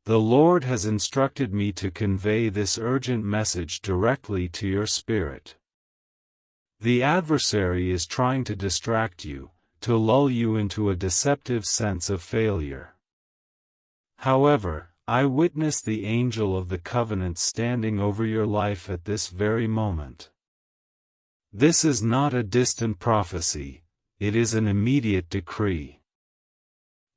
The Lord has instructed me to convey this urgent message directly to your spirit. The adversary is trying to distract you, to lull you into a deceptive sense of failure. However, I witness the angel of the covenant standing over your life at this very moment. This is not a distant prophecy, it is an immediate decree.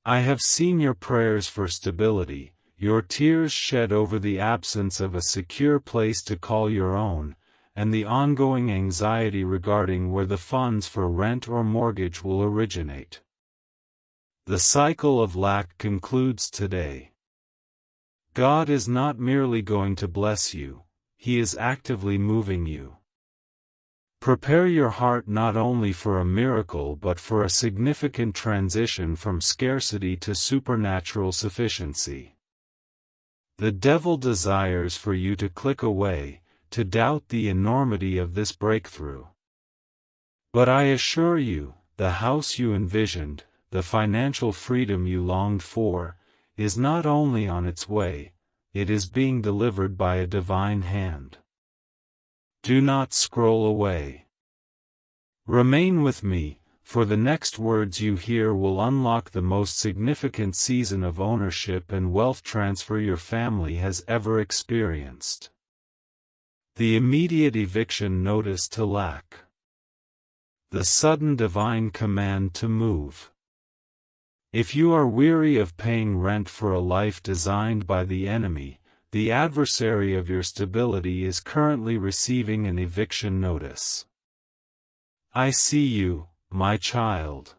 I have seen your prayers for stability, your tears shed over the absence of a secure place to call your own, and the ongoing anxiety regarding where the funds for rent or mortgage will originate. The cycle of lack concludes today. God is not merely going to bless you, He is actively moving you. Prepare your heart not only for a miracle but for a significant transition from scarcity to supernatural sufficiency. The devil desires for you to click away, to doubt the enormity of this breakthrough. But I assure you, the house you envisioned, the financial freedom you longed for, is not only on its way, it is being delivered by a divine hand. Do not scroll away. Remain with me, for the next words you hear will unlock the most significant season of ownership and wealth transfer your family has ever experienced. The immediate eviction notice to lack. The sudden divine command to move. If you are weary of paying rent for a life designed by the enemy, the adversary of your stability is currently receiving an eviction notice. I see you, my child.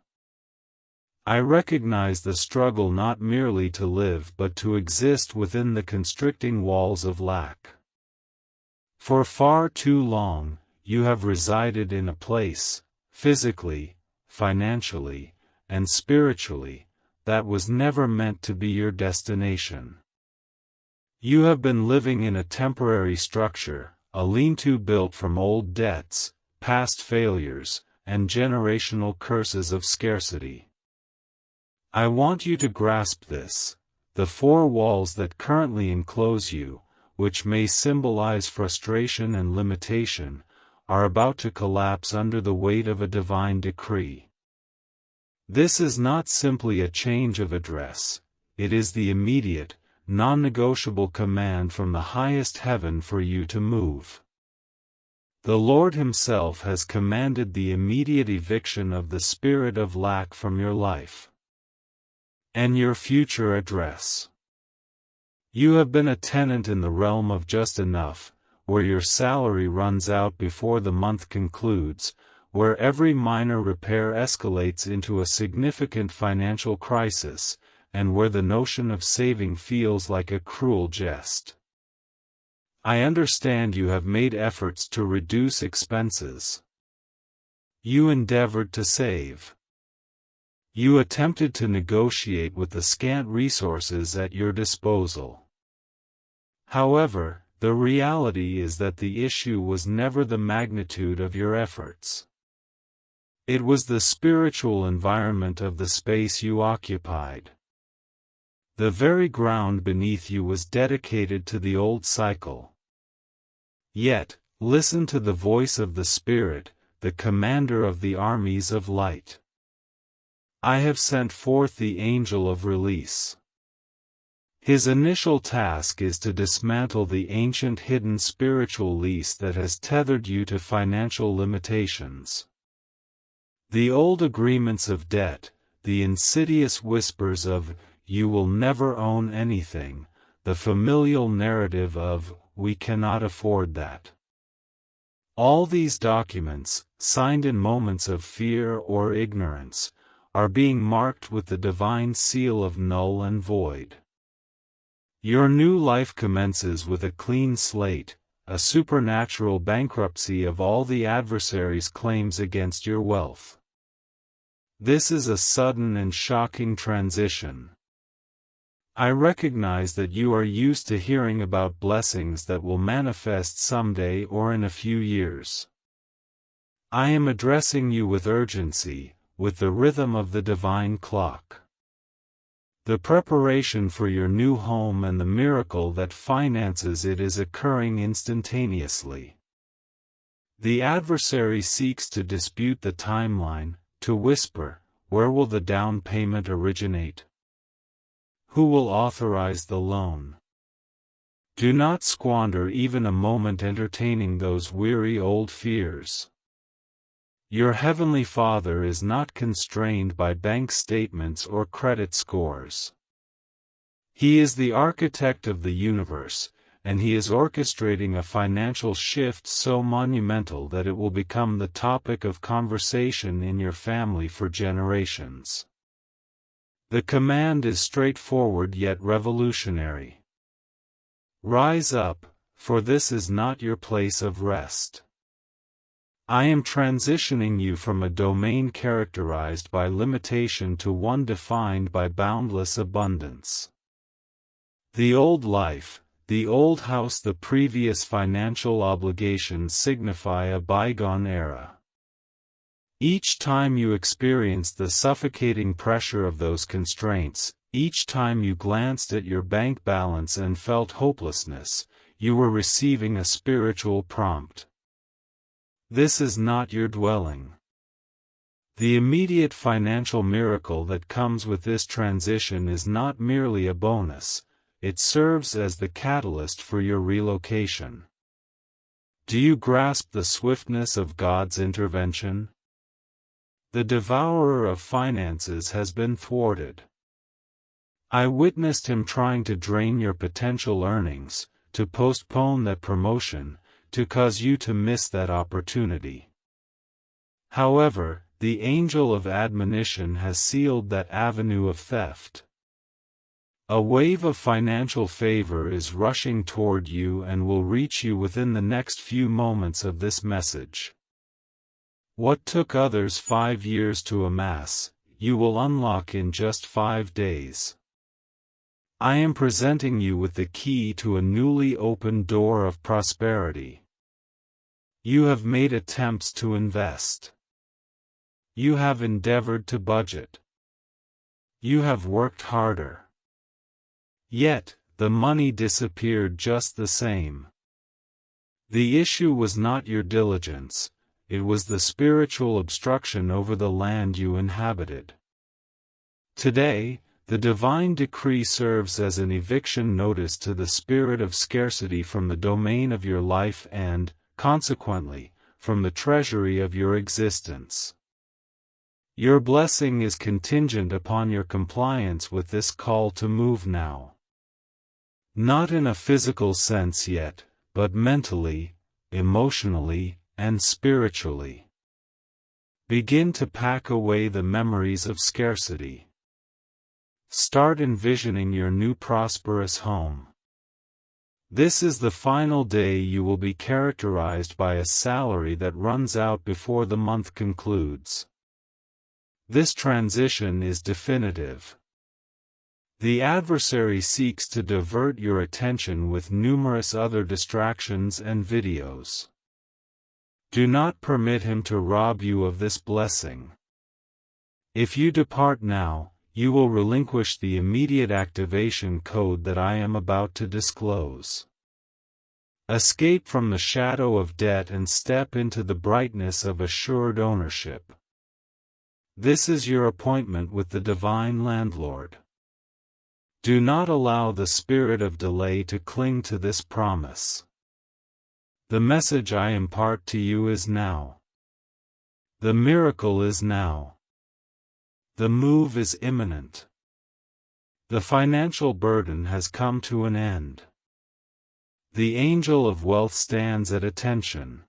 I recognize the struggle not merely to live but to exist within the constricting walls of lack. For far too long, you have resided in a place, physically, financially, and spiritually, that was never meant to be your destination. You have been living in a temporary structure, a lean-to built from old debts, past failures, and generational curses of scarcity. I want you to grasp this. The four walls that currently enclose you, which may symbolize frustration and limitation, are about to collapse under the weight of a divine decree. This is not simply a change of address, it is the immediate, non-negotiable command from the highest heaven for you to move. The Lord Himself has commanded the immediate eviction of the spirit of lack from your life and your future address. You have been a tenant in the realm of just enough, where your salary runs out before the month concludes, where every minor repair escalates into a significant financial crisis, and where the notion of saving feels like a cruel jest. I understand you have made efforts to reduce expenses. You endeavored to save. You attempted to negotiate with the scant resources at your disposal. However, the reality is that the issue was never the magnitude of your efforts. It was the spiritual environment of the space you occupied. The very ground beneath you was dedicated to the old cycle. Yet, listen to the voice of the Spirit, the commander of the armies of light. I have sent forth the angel of release. His initial task is to dismantle the ancient hidden spiritual leash that has tethered you to financial limitations. The old agreements of debt, the insidious whispers of, "You will never own anything," the familial narrative of, "We cannot afford that." All these documents, signed in moments of fear or ignorance, are being marked with the divine seal of null and void. Your new life commences with a clean slate, a supernatural bankruptcy of all the adversary's claims against your wealth. This is a sudden and shocking transition. I recognize that you are used to hearing about blessings that will manifest someday or in a few years. I am addressing you with urgency, with the rhythm of the divine clock. The preparation for your new home and the miracle that finances it is occurring instantaneously. The adversary seeks to dispute the timeline, to whisper, "Where will the down payment originate? Who will authorize the loan?" Do not squander even a moment entertaining those weary old fears. Your Heavenly Father is not constrained by bank statements or credit scores. He is the architect of the universe, and He is orchestrating a financial shift so monumental that it will become the topic of conversation in your family for generations. The command is straightforward yet revolutionary. Rise up, for this is not your place of rest. I am transitioning you from a domain characterized by limitation to one defined by boundless abundance. The old life, the old house, the previous financial obligations signify a bygone era. Each time you experienced the suffocating pressure of those constraints, each time you glanced at your bank balance and felt hopelessness, you were receiving a spiritual prompt. This is not your dwelling. The immediate financial miracle that comes with this transition is not merely a bonus, it serves as the catalyst for your relocation. Do you grasp the swiftness of God's intervention? The devourer of finances has been thwarted. I witnessed him trying to drain your potential earnings, to postpone that promotion, to cause you to miss that opportunity. However, the angel of admonition has sealed that avenue of theft. A wave of financial favor is rushing toward you and will reach you within the next few moments of this message. What took others 5 years to amass, you will unlock in just 5 days. I am presenting you with the key to a newly opened door of prosperity. You have made attempts to invest. You have endeavored to budget. You have worked harder. Yet, the money disappeared just the same. The issue was not your diligence, it was the spiritual obstruction over the land you inhabited. Today, the divine decree serves as an eviction notice to the spirit of scarcity from the domain of your life and, consequently, from the treasury of your existence. Your blessing is contingent upon your compliance with this call to move now. Not in a physical sense yet, but mentally, emotionally, and spiritually. Begin to pack away the memories of scarcity. Start envisioning your new prosperous home. This is the final day you will be characterized by a salary that runs out before the month concludes. This transition is definitive. The adversary seeks to divert your attention with numerous other distractions and videos. Do not permit him to rob you of this blessing. If you depart now, you will relinquish the immediate activation code that I am about to disclose. Escape from the shadow of debt and step into the brightness of assured ownership. This is your appointment with the divine landlord. Do not allow the spirit of delay to cling to this promise. The message I impart to you is now. The miracle is now. The move is imminent. The financial burden has come to an end. The angel of wealth stands at attention.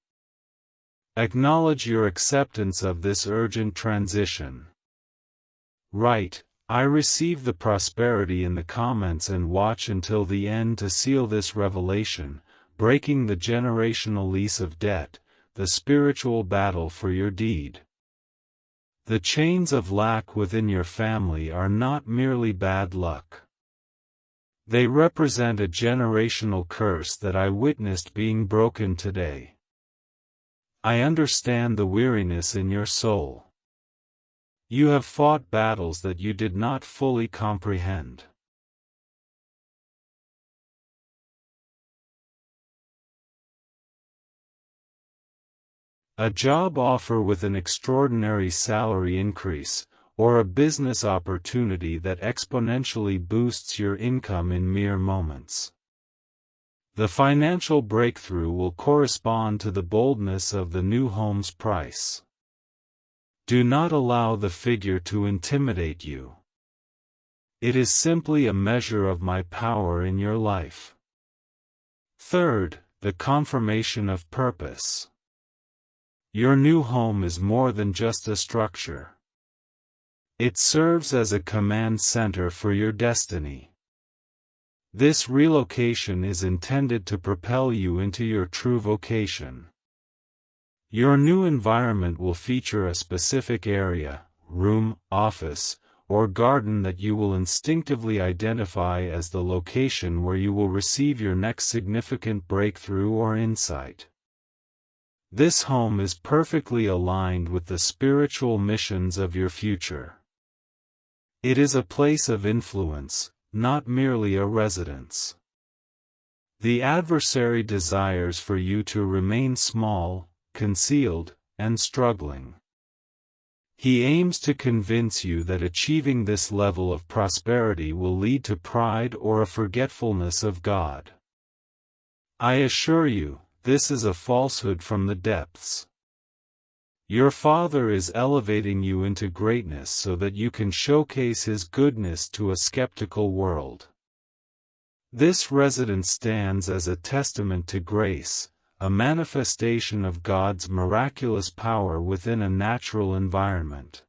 Acknowledge your acceptance of this urgent transition. Write, "I receive the prosperity" in the comments and watch until the end to seal this revelation, breaking the generational lease of debt, the spiritual battle for your deed. The chains of lack within your family are not merely bad luck. They represent a generational curse that I witnessed being broken today. I understand the weariness in your soul. You have fought battles that you did not fully comprehend. A job offer with an extraordinary salary increase, or a business opportunity that exponentially boosts your income in mere moments. The financial breakthrough will correspond to the boldness of the new home's price. Do not allow the figure to intimidate you. It is simply a measure of my power in your life. Third, the confirmation of purpose. Your new home is more than just a structure. It serves as a command center for your destiny. This relocation is intended to propel you into your true vocation. Your new environment will feature a specific area, room, office, or garden that you will instinctively identify as the location where you will receive your next significant breakthrough or insight. This home is perfectly aligned with the spiritual missions of your future. It is a place of influence, not merely a residence. The adversary desires for you to remain small, concealed, and struggling. He aims to convince you that achieving this level of prosperity will lead to pride or a forgetfulness of God. I assure you, this is a falsehood from the depths. Your Father is elevating you into greatness so that you can showcase His goodness to a skeptical world. This residence stands as a testament to grace, a manifestation of God's miraculous power within a natural environment.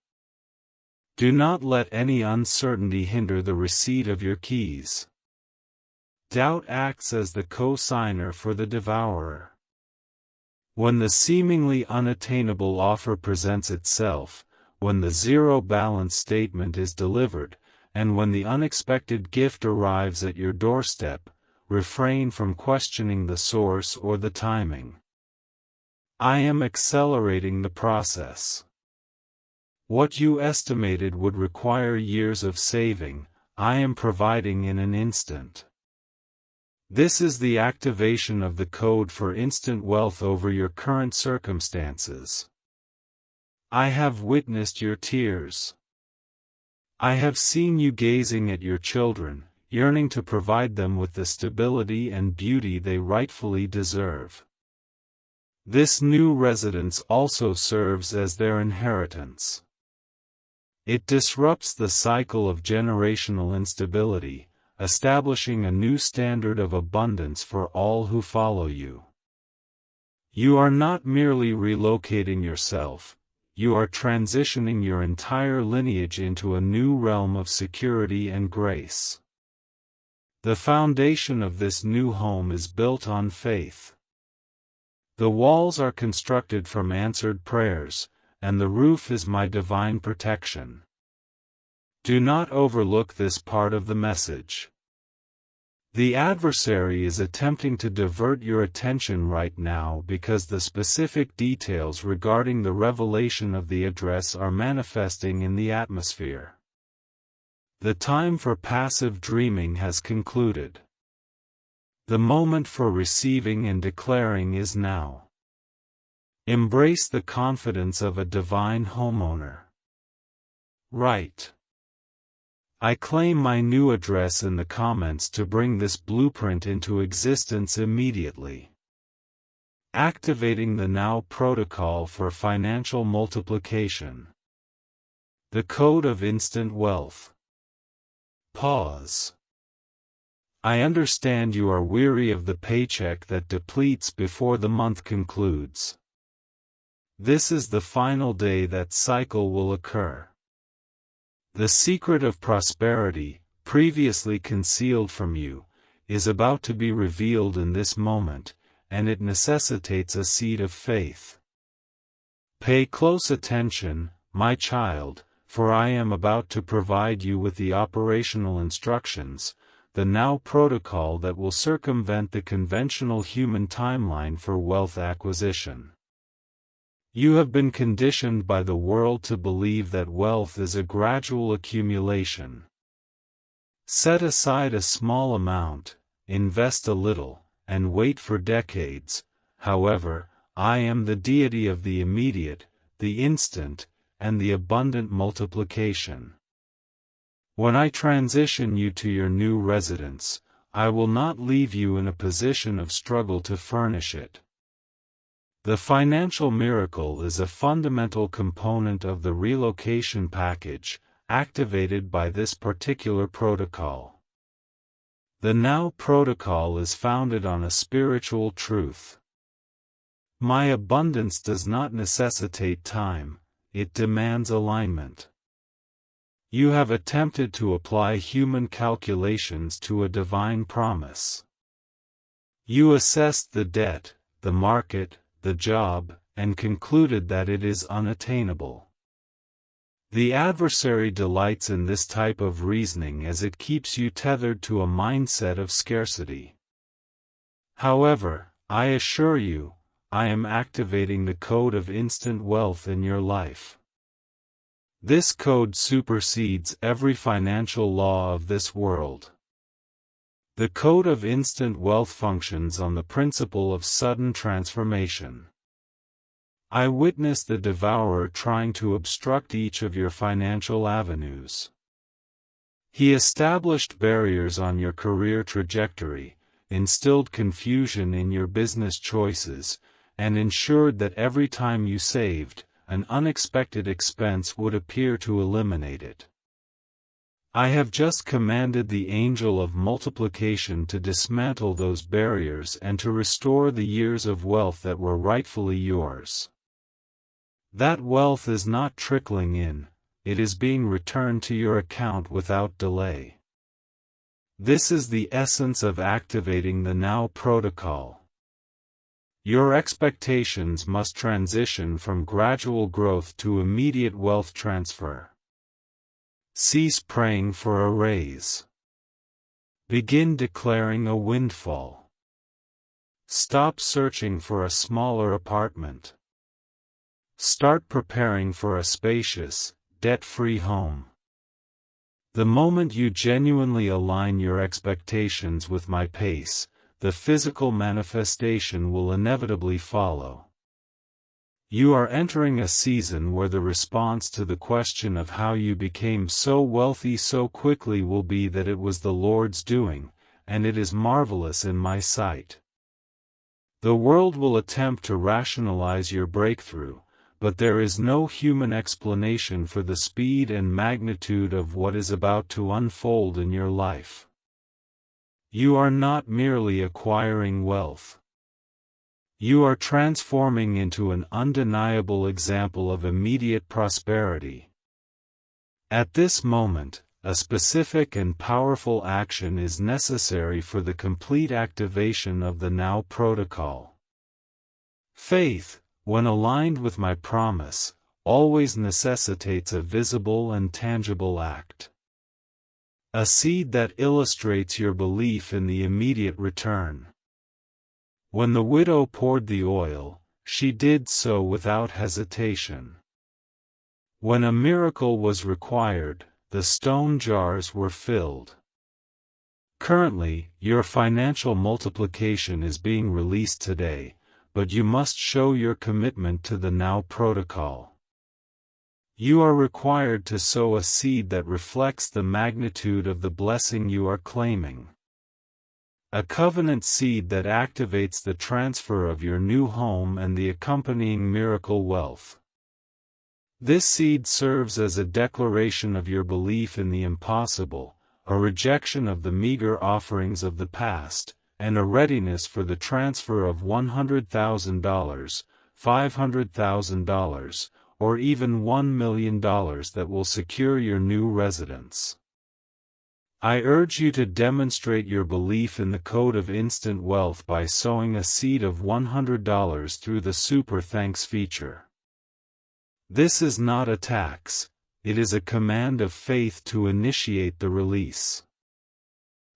Do not let any uncertainty hinder the receipt of your keys. Doubt acts as the co-signer for the devourer. When the seemingly unattainable offer presents itself, when the zero balance statement is delivered, and when the unexpected gift arrives at your doorstep, refrain from questioning the source or the timing. I am accelerating the process. What you estimated would require years of saving, I am providing in an instant. This is the activation of the code for instant wealth over your current circumstances. I have witnessed your tears. I have seen you gazing at your children, yearning to provide them with the stability and beauty they rightfully deserve. This new residence also serves as their inheritance. It disrupts the cycle of generational instability, establishing a new standard of abundance for all who follow you. You are not merely relocating yourself, you are transitioning your entire lineage into a new realm of security and grace. The foundation of this new home is built on faith. The walls are constructed from answered prayers, and the roof is my divine protection. Do not overlook this part of the message. The adversary is attempting to divert your attention right now because the specific details regarding the revelation of the address are manifesting in the atmosphere. The time for passive dreaming has concluded. The moment for receiving and declaring is now. Embrace the confidence of a divine homeowner. Write. I claim my new address in the comments to bring this blueprint into existence immediately. Activating the Now protocol for financial multiplication. The code of instant wealth. Pause. I understand you are weary of the paycheck that depletes before the month concludes. This is the final day that cycle will occur. The secret of prosperity, previously concealed from you, is about to be revealed in this moment, and it necessitates a seed of faith. Pay close attention, my child, for I am about to provide you with the operational instructions, the Now protocol that will circumvent the conventional human timeline for wealth acquisition. You have been conditioned by the world to believe that wealth is a gradual accumulation. Set aside a small amount, invest a little, and wait for decades. However, I am the deity of the immediate, the instant, and the abundant multiplication. When I transition you to your new residence, I will not leave you in a position of struggle to furnish it. The financial miracle is a fundamental component of the relocation package, activated by this particular protocol. The Now protocol is founded on a spiritual truth. My abundance does not necessitate time, it demands alignment. You have attempted to apply human calculations to a divine promise. You assessed the debt, the market, the job, and concluded that it is unattainable. The adversary delights in this type of reasoning as it keeps you tethered to a mindset of scarcity. However, I assure you, I am activating the code of instant wealth in your life. This code supersedes every financial law of this world. The code of instant wealth functions on the principle of sudden transformation. I witnessed the devourer trying to obstruct each of your financial avenues. He established barriers on your career trajectory, instilled confusion in your business choices, and ensured that every time you saved, an unexpected expense would appear to eliminate it. I have just commanded the angel of multiplication to dismantle those barriers and to restore the years of wealth that were rightfully yours. That wealth is not trickling in, it is being returned to your account without delay. This is the essence of activating the Now protocol. Your expectations must transition from gradual growth to immediate wealth transfer. Cease praying for a raise. Begin declaring a windfall. Stop searching for a smaller apartment. Start preparing for a spacious, debt-free home. The moment you genuinely align your expectations with my pace, the physical manifestation will inevitably follow. You are entering a season where the response to the question of how you became so wealthy so quickly will be that it was the Lord's doing, and it is marvelous in my sight. The world will attempt to rationalize your breakthrough, but there is no human explanation for the speed and magnitude of what is about to unfold in your life. You are not merely acquiring wealth. You are transforming into an undeniable example of immediate prosperity. At this moment, a specific and powerful action is necessary for the complete activation of the Now protocol. Faith, when aligned with my promise, always necessitates a visible and tangible act. A seed that illustrates your belief in the immediate return. When the widow poured the oil, she did so without hesitation. When a miracle was required, the stone jars were filled. Currently, your financial multiplication is being released today, but you must show your commitment to the Now protocol. You are required to sow a seed that reflects the magnitude of the blessing you are claiming. A covenant seed that activates the transfer of your new home and the accompanying miracle wealth. This seed serves as a declaration of your belief in the impossible, a rejection of the meager offerings of the past, and a readiness for the transfer of $100,000, $500,000, or even $1 million that will secure your new residence. I urge you to demonstrate your belief in the code of instant wealth by sowing a seed of $100 through the Super Thanks feature. This is not a tax, it is a command of faith to initiate the release.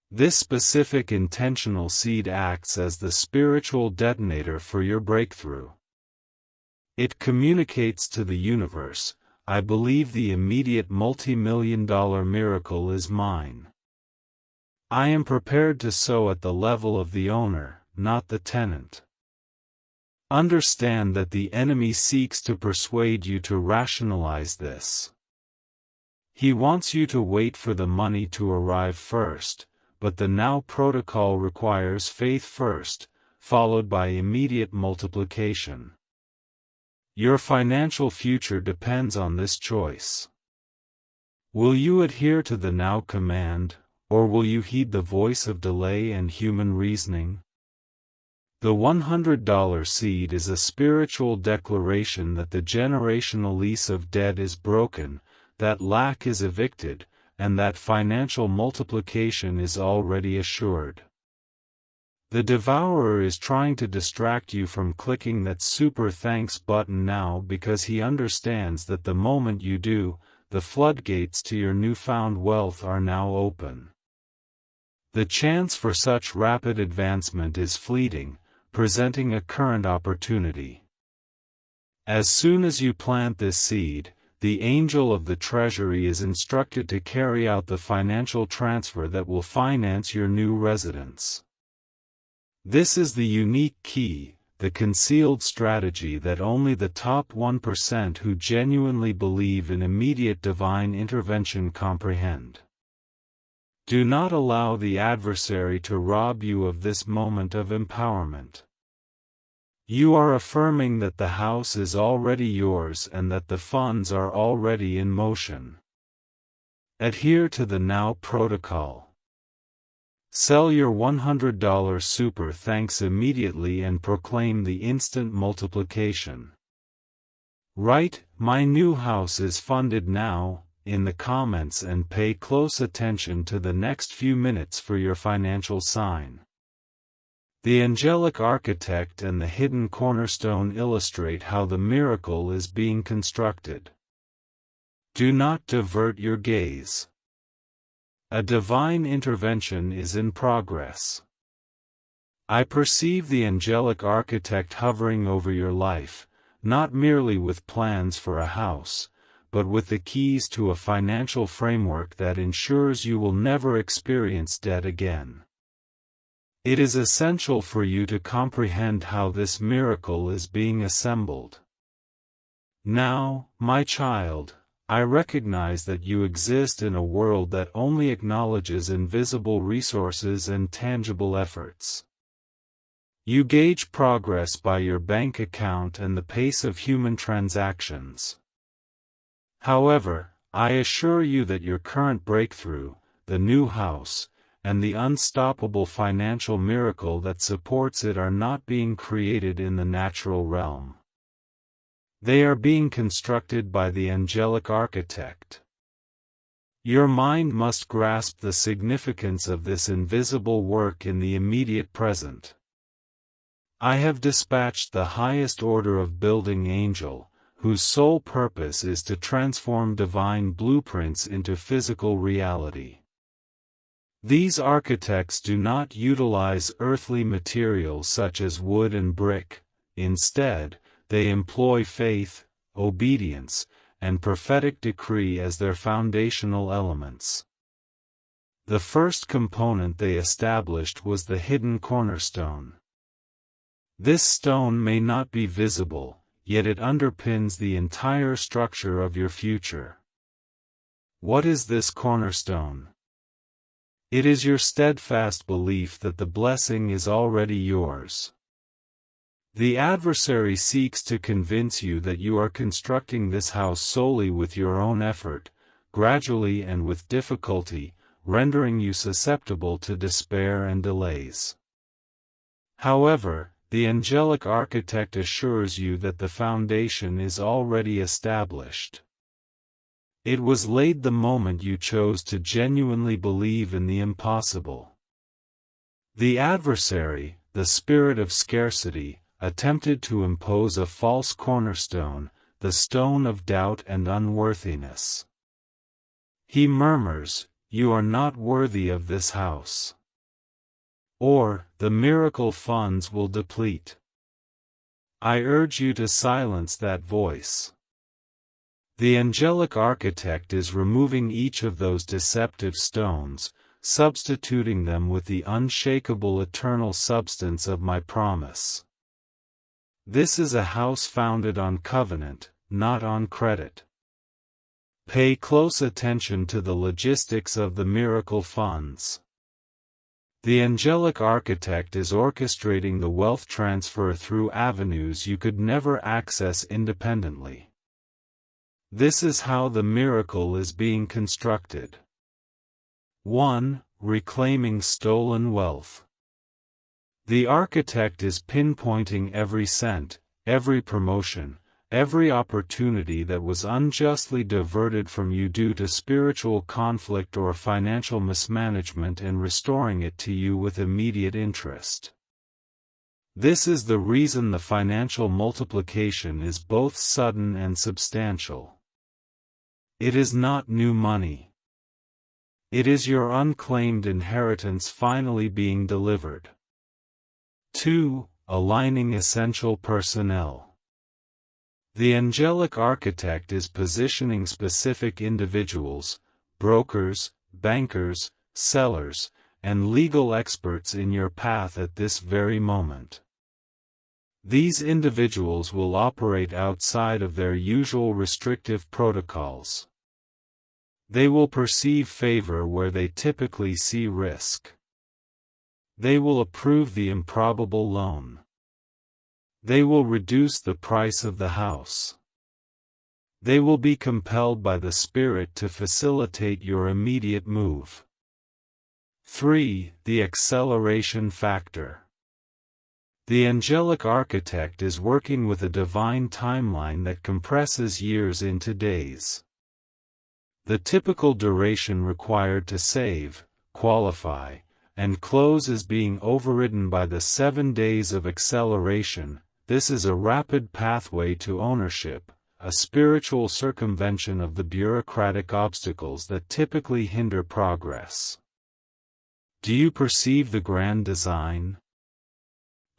This specific intentional seed acts as the spiritual detonator for your breakthrough. It communicates to the universe, I believe the immediate multi-million-dollar miracle is mine. I am prepared to sow at the level of the owner, not the tenant. Understand that the enemy seeks to persuade you to rationalize this. He wants you to wait for the money to arrive first, but the now protocol requires faith first, followed by immediate multiplication. Your financial future depends on this choice. Will you adhere to the now command, or will you heed the voice of delay and human reasoning? The $100 seed is a spiritual declaration that the generational lease of debt is broken, that lack is evicted, and that financial multiplication is already assured. The devourer is trying to distract you from clicking that super thanks button now because he understands that the moment you do, the floodgates to your newfound wealth are now open. The chance for such rapid advancement is fleeting, presenting a current opportunity. As soon as you plant this seed, the angel of the treasury is instructed to carry out the financial transfer that will finance your new residence. This is the unique key, the concealed strategy that only the top 1% who genuinely believe in immediate divine intervention comprehend. Do not allow the adversary to rob you of this moment of empowerment. You are affirming that the house is already yours and that the funds are already in motion. Adhere to the now protocol. Sell your $100 super thanks immediately and proclaim the instant multiplication. Write, "My new house is funded now," in the comments and pay close attention to the next few minutes for your financial sign. The angelic architect and the hidden cornerstone illustrate how the miracle is being constructed. Do not divert your gaze. A divine intervention is in progress. I perceive the angelic architect hovering over your life, not merely with plans for a house, but with the keys to a financial framework that ensures you will never experience debt again. It is essential for you to comprehend how this miracle is being assembled. Now, my child, I recognize that you exist in a world that only acknowledges invisible resources and tangible efforts. You gauge progress by your bank account and the pace of human transactions. However, I assure you that your current breakthrough, the new house, and the unstoppable financial miracle that supports it are not being created in the natural realm. They are being constructed by the angelic architect. Your mind must grasp the significance of this invisible work in the immediate present. I have dispatched the highest order of building angel, whose sole purpose is to transform divine blueprints into physical reality. These architects do not utilize earthly materials such as wood and brick. Instead, they employ faith, obedience, and prophetic decree as their foundational elements. The first component they established was the hidden cornerstone. This stone may not be visible, yet it underpins the entire structure of your future. What is this cornerstone? It is your steadfast belief that the blessing is already yours. The adversary seeks to convince you that you are constructing this house solely with your own effort, gradually and with difficulty, rendering you susceptible to despair and delays. However, the angelic architect assures you that the foundation is already established. It was laid the moment you chose to genuinely believe in the impossible. The adversary, the spirit of scarcity, attempted to impose a false cornerstone, the stone of doubt and unworthiness. He murmurs, "You are not worthy of this house." Or, "The miracle funds will deplete." I urge you to silence that voice. The angelic architect is removing each of those deceptive stones, substituting them with the unshakable eternal substance of my promise. This is a house founded on covenant, not on credit. Pay close attention to the logistics of the miracle funds. The angelic architect is orchestrating the wealth transfer through avenues you could never access independently. This is how the miracle is being constructed. 1. Reclaiming stolen wealth. The architect is pinpointing every cent, every promotion, every opportunity that was unjustly diverted from you due to spiritual conflict or financial mismanagement and restoring it to you with immediate interest. This is the reason the financial multiplication is both sudden and substantial. It is not new money. It is your unclaimed inheritance finally being delivered. 2. Aligning essential personnel. The angelic architect is positioning specific individuals, brokers, bankers, sellers, and legal experts in your path at this very moment. These individuals will operate outside of their usual restrictive protocols. They will perceive favor where they typically see risk. They will approve the improbable loan. They will reduce the price of the house. They will be compelled by the Spirit to facilitate your immediate move. 3. The acceleration factor. The angelic architect is working with a divine timeline that compresses years into days. The typical duration required to save, qualify, and close is being overridden by the 7 days of acceleration. This is a rapid pathway to ownership, a spiritual circumvention of the bureaucratic obstacles that typically hinder progress. Do you perceive the grand design?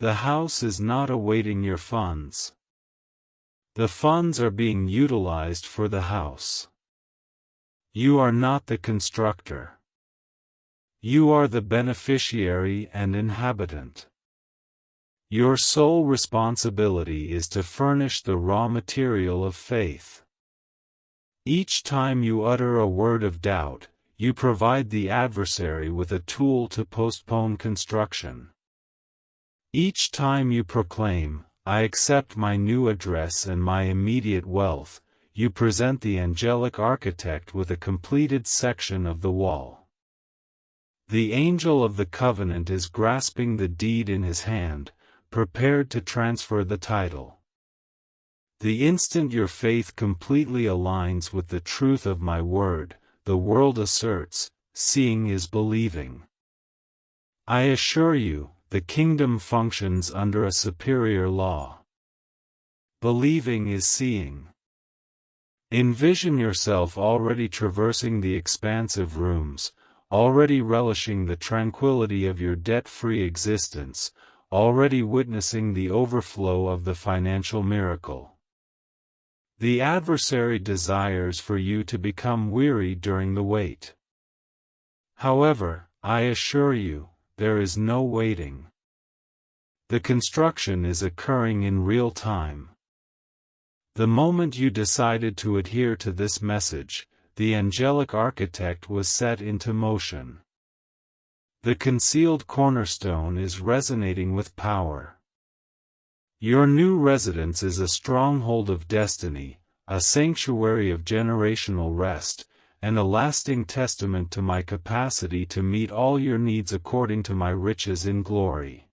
The house is not awaiting your funds. The funds are being utilized for the house. You are not the constructor. You are the beneficiary and inhabitant. Your sole responsibility is to furnish the raw material of faith. Each time you utter a word of doubt, you provide the adversary with a tool to postpone construction. Each time you proclaim, "I accept my new address and my immediate wealth," you present the angelic architect with a completed section of the wall. The angel of the covenant is grasping the deed in his hand, prepared to transfer the title. The instant your faith completely aligns with the truth of my word, the world asserts, "Seeing is believing." I assure you, the kingdom functions under a superior law. Believing is seeing. Envision yourself already traversing the expansive rooms, already relishing the tranquility of your debt-free existence, already witnessing the overflow of the financial miracle. The adversary desires for you to become weary during the wait. However, I assure you, there is no waiting. The construction is occurring in real time. The moment you decided to adhere to this message, the angelic architect was set into motion. The concealed cornerstone is resonating with power. Your new residence is a stronghold of destiny, a sanctuary of generational rest, and a lasting testament to my capacity to meet all your needs according to my riches in glory.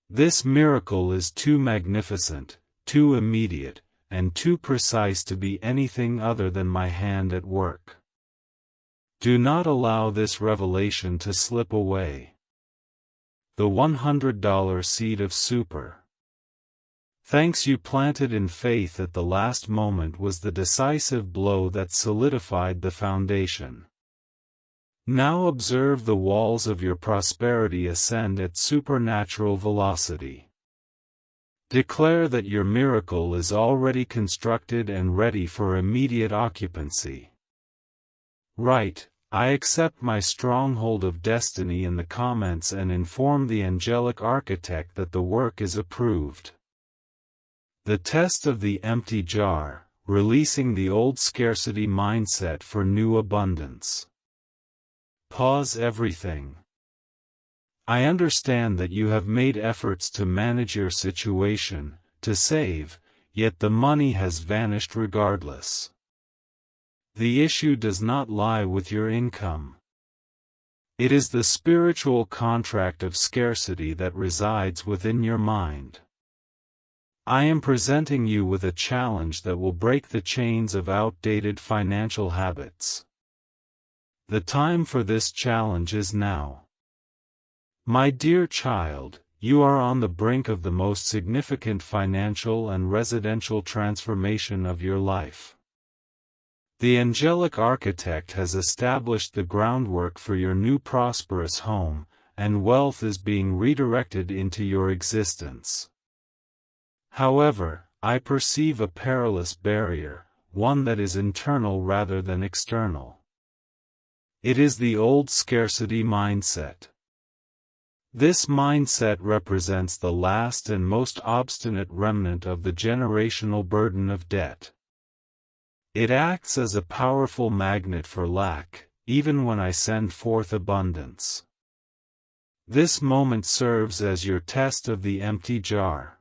This miracle is too magnificent, too immediate, and too precise to be anything other than my hand at work. Do not allow this revelation to slip away. The $100 seed of super. Thanks you planted in faith at the last moment was the decisive blow that solidified the foundation. Now observe the walls of your prosperity ascend at supernatural velocity. Declare that your miracle is already constructed and ready for immediate occupancy. Write, "I accept my stronghold of destiny" in the comments and inform the angelic architect that the work is approved. The test of the empty jar, releasing the old scarcity mindset for new abundance. Pause everything. I understand that you have made efforts to manage your situation, to save, yet the money has vanished regardless. The issue does not lie with your income. It is the spiritual contract of scarcity that resides within your mind. I am presenting you with a challenge that will break the chains of outdated financial habits. The time for this challenge is now. My dear child, you are on the brink of the most significant financial and residential transformation of your life. The angelic architect has established the groundwork for your new prosperous home, and wealth is being redirected into your existence. However, I perceive a perilous barrier, one that is internal rather than external. It is the old scarcity mindset. This mindset represents the last and most obstinate remnant of the generational burden of debt. It acts as a powerful magnet for lack, even when I send forth abundance. This moment serves as your test of the empty jar.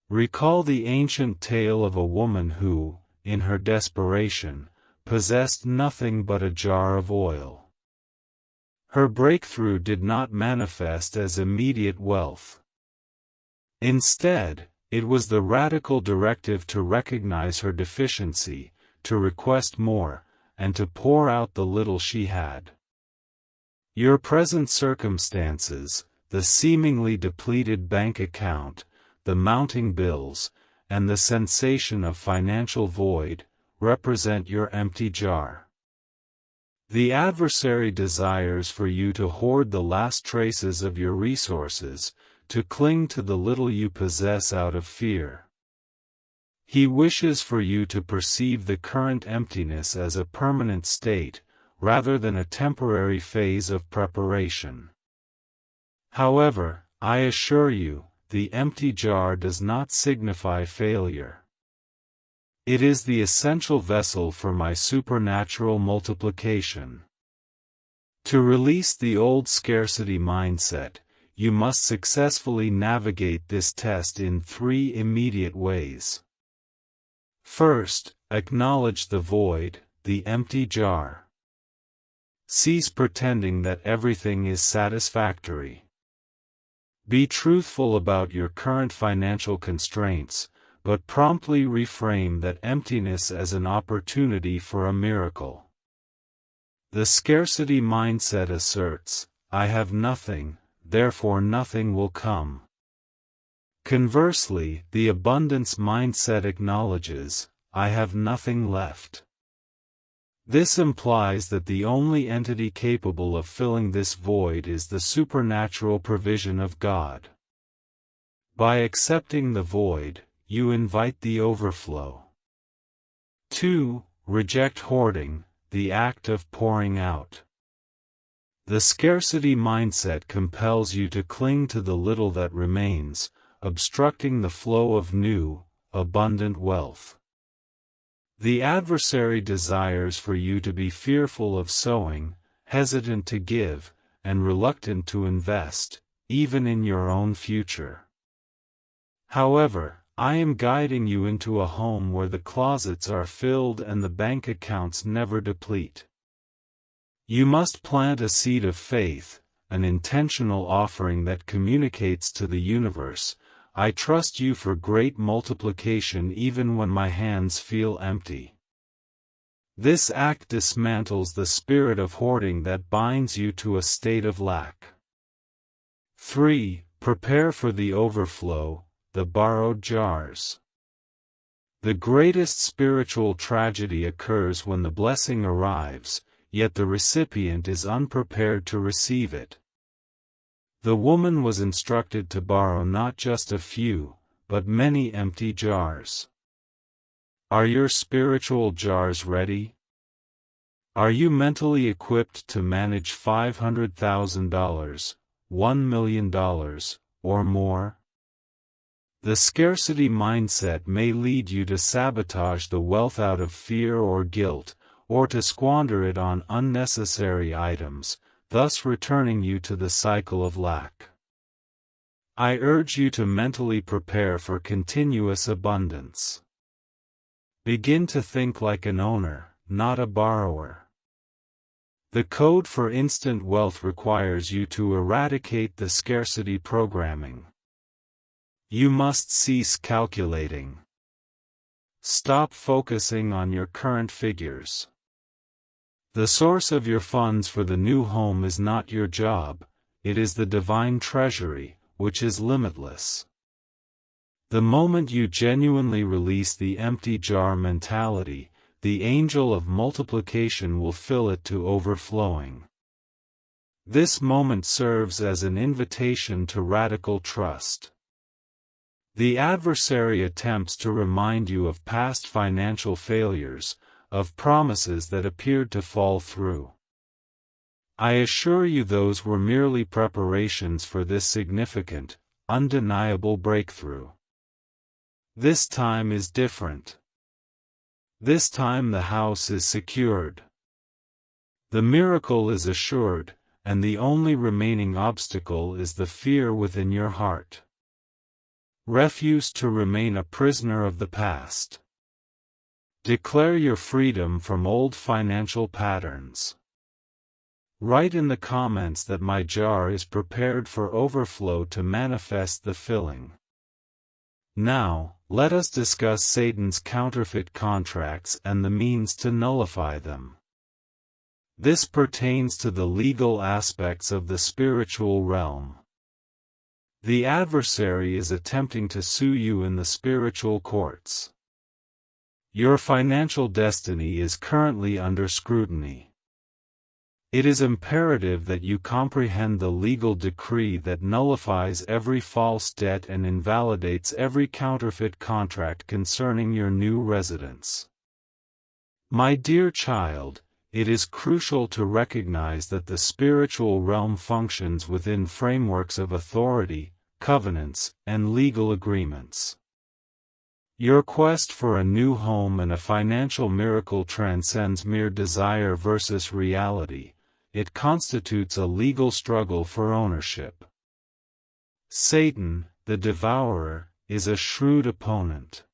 Recall the ancient tale of a woman who, in her desperation, possessed nothing but a jar of oil. Her breakthrough did not manifest as immediate wealth. Instead, it was the radical directive to recognize her deficiency, to request more, and to pour out the little she had. Your present circumstances, the seemingly depleted bank account, the mounting bills, and the sensation of financial void, represent your empty jar. The adversary desires for you to hoard the last traces of your resources, to cling to the little you possess out of fear. He wishes for you to perceive the current emptiness as a permanent state, rather than a temporary phase of preparation. However, I assure you, the empty jar does not signify failure. It is the essential vessel for my supernatural multiplication. To release the old scarcity mindset, you must successfully navigate this test in 3 immediate ways. First, acknowledge the void, the empty jar. Cease pretending that everything is satisfactory. Be truthful about your current financial constraints, but promptly reframe that emptiness as an opportunity for a miracle. The scarcity mindset asserts, "I have nothing, therefore nothing will come." Conversely, the abundance mindset acknowledges, "I have nothing left." This implies that the only entity capable of filling this void is the supernatural provision of God. By accepting the void, you invite the overflow. 2. Reject hoarding, the act of pouring out. The scarcity mindset compels you to cling to the little that remains, obstructing the flow of new, abundant wealth. The adversary desires for you to be fearful of sowing, hesitant to give, and reluctant to invest, even in your own future. However, I am guiding you into a home where the closets are filled and the bank accounts never deplete. You must plant a seed of faith, an intentional offering that communicates to the universe, "I trust you for great multiplication even when my hands feel empty." This act dismantles the spirit of hoarding that binds you to a state of lack. 3. Prepare for the overflow, the borrowed jars. The greatest spiritual tragedy occurs when the blessing arrives, yet the recipient is unprepared to receive it. The woman was instructed to borrow not just a few, but many empty jars. Are your spiritual jars ready? Are you mentally equipped to manage $500,000, $1 million, or more? The scarcity mindset may lead you to sabotage the wealth out of fear or guilt, or to squander it on unnecessary items, thus returning you to the cycle of lack. I urge you to mentally prepare for continuous abundance. Begin to think like an owner, not a borrower. The code for instant wealth requires you to eradicate the scarcity programming. You must cease calculating. Stop focusing on your current figures. The source of your funds for the new home is not your job, it is the divine treasury, which is limitless. The moment you genuinely release the empty jar mentality, the angel of multiplication will fill it to overflowing. This moment serves as an invitation to radical trust. The adversary attempts to remind you of past financial failures, of promises that appeared to fall through. I assure you those were merely preparations for this significant, undeniable breakthrough. This time is different. This time the house is secured. The miracle is assured, and the only remaining obstacle is the fear within your heart. Refuse to remain a prisoner of the past. Declare your freedom from old financial patterns. Write in the comments that my jar is prepared for overflow to manifest the filling. Now, let us discuss Satan's counterfeit contracts and the means to nullify them. This pertains to the legal aspects of the spiritual realm. The adversary is attempting to sue you in the spiritual courts. Your financial destiny is currently under scrutiny. It is imperative that you comprehend the legal decree that nullifies every false debt and invalidates every counterfeit contract concerning your new residence. My dear child, it is crucial to recognize that the spiritual realm functions within frameworks of authority, covenants, and legal agreements. Your quest for a new home and a financial miracle transcends mere desire versus reality. It constitutes a legal struggle for ownership. Satan, the devourer, is a shrewd opponent.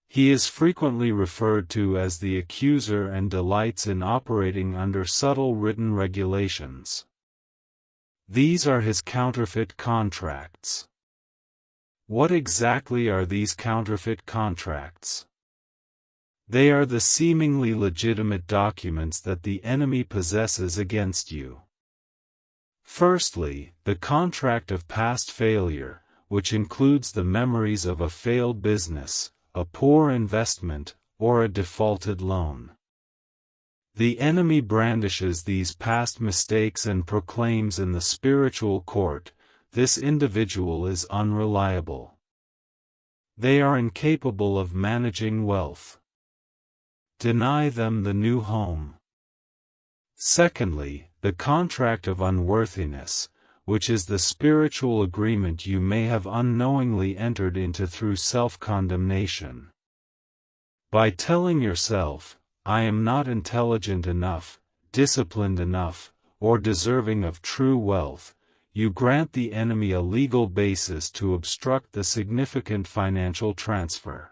He is frequently referred to as the accuser and delights in operating under subtle written regulations. These are his counterfeit contracts. What exactly are these counterfeit contracts? They are the seemingly legitimate documents that the enemy possesses against you. Firstly, the contract of past failure, which includes the memories of a failed business, a poor investment, or a defaulted loan. The enemy brandishes these past mistakes and proclaims in the spiritual court, this individual is unreliable. They are incapable of managing wealth. Deny them the new home. Secondly, the contract of unworthiness, which is the spiritual agreement you may have unknowingly entered into through self-condemnation. By telling yourself, I am not intelligent enough, disciplined enough, or deserving of true wealth, you grant the enemy a legal basis to obstruct the significant financial transfer.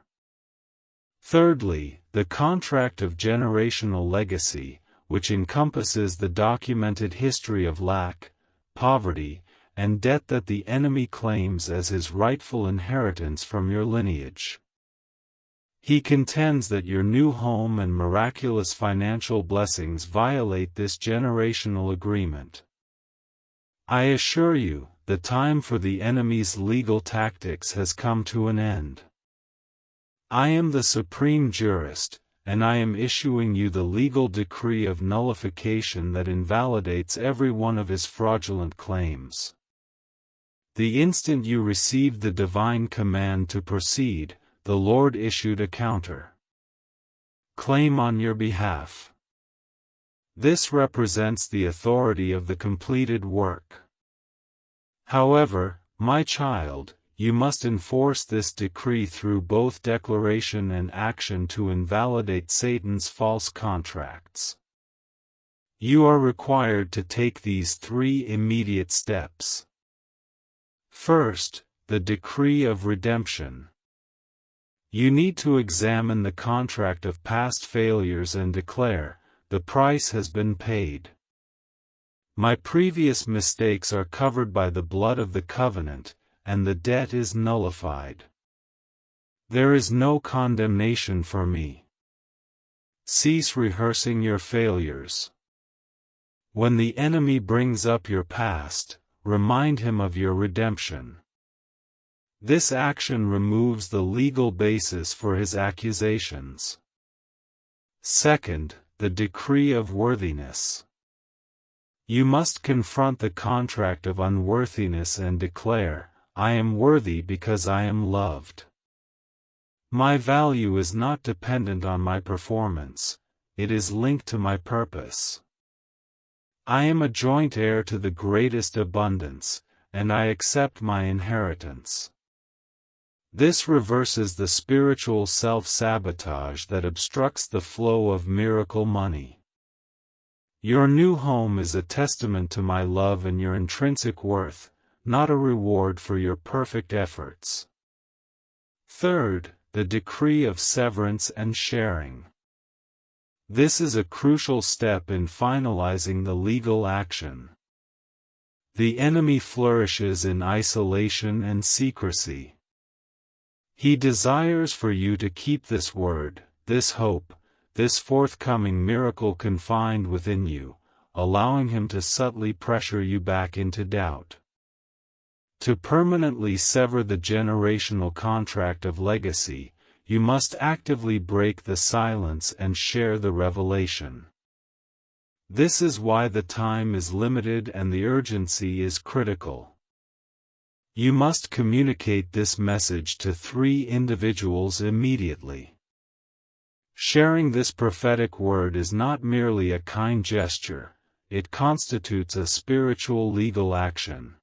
Thirdly, the contract of generational legacy, which encompasses the documented history of lack, poverty, and debt that the enemy claims as his rightful inheritance from your lineage. He contends that your new home and miraculous financial blessings violate this generational agreement. I assure you, the time for the enemy's legal tactics has come to an end. I am the supreme jurist, and I am issuing you the legal decree of nullification that invalidates every one of his fraudulent claims. The instant you received the divine command to proceed, the Lord issued a counter claim on your behalf. This represents the authority of the completed work. However, my child, you must enforce this decree through both declaration and action to invalidate Satan's false contracts. You are required to take these 3 immediate steps. First, the decree of redemption. You need to examine the contract of past failures and declare, the price has been paid. My previous mistakes are covered by the blood of the covenant, and the debt is nullified. There is no condemnation for me. Cease rehearsing your failures. When the enemy brings up your past, remind him of your redemption. This action removes the legal basis for his accusations. Second, the decree of worthiness. You must confront the contract of unworthiness and declare, I am worthy because I am loved. My value is not dependent on my performance, it is linked to my purpose. I am a joint heir to the greatest abundance, and I accept my inheritance. This reverses the spiritual self-sabotage that obstructs the flow of miracle money. Your new home is a testament to my love and your intrinsic worth, not a reward for your perfect efforts. Third, the decree of severance and sharing. This is a crucial step in finalizing the legal action. The enemy flourishes in isolation and secrecy. He desires for you to keep this word, this hope, this forthcoming miracle confined within you, allowing him to subtly pressure you back into doubt. To permanently sever the generational contract of legacy, you must actively break the silence and share the revelation. This is why the time is limited and the urgency is critical. You must communicate this message to 3 individuals immediately. Sharing this prophetic word is not merely a kind gesture, it constitutes a spiritual legal action.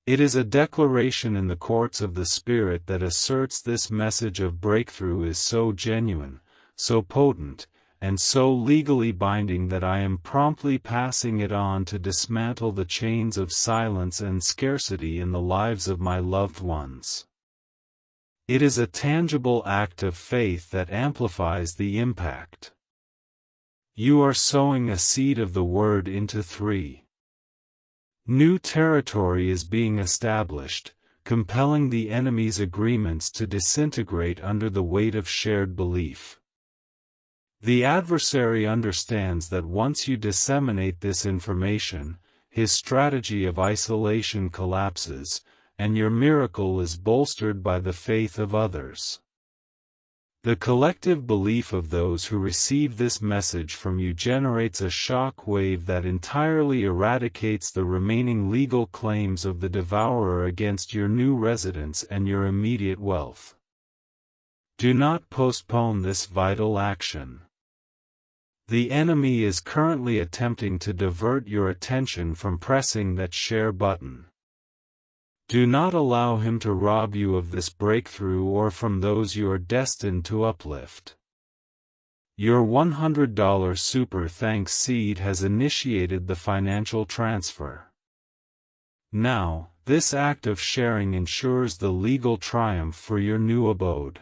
It is a declaration in the courts of the Spirit that asserts this message of breakthrough is so genuine, so potent, and so legally binding that I am promptly passing it on to dismantle the chains of silence and scarcity in the lives of my loved ones. It is a tangible act of faith that amplifies the impact. You are sowing a seed of the word into 3. New territory is being established, compelling the enemy's agreements to disintegrate under the weight of shared belief. The adversary understands that once you disseminate this information, his strategy of isolation collapses, and your miracle is bolstered by the faith of others. The collective belief of those who receive this message from you generates a shock wave that entirely eradicates the remaining legal claims of the devourer against your new residence and your immediate wealth. Do not postpone this vital action. The enemy is currently attempting to divert your attention from pressing that share button. Do not allow him to rob you of this breakthrough or from those you are destined to uplift. Your $100 Super Thanks seed has initiated the financial transfer. Now, this act of sharing ensures the legal triumph for your new abode.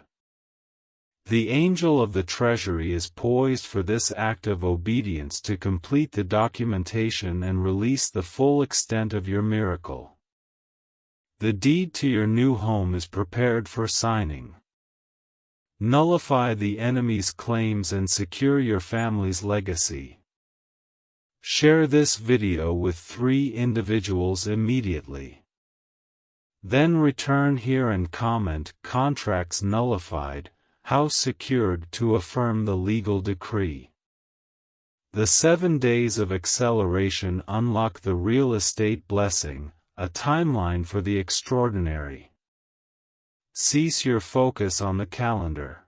The angel of the treasury is poised for this act of obedience to complete the documentation and release the full extent of your miracle. The deed to your new home is prepared for signing. Nullify the enemy's claims and secure your family's legacy. Share this video with 3 individuals immediately. Then return here and comment "Contracts nullified, house secured" to affirm the legal decree. The 7 days of acceleration unlock the real estate blessing, a timeline for the extraordinary. Cease your focus on the calendar.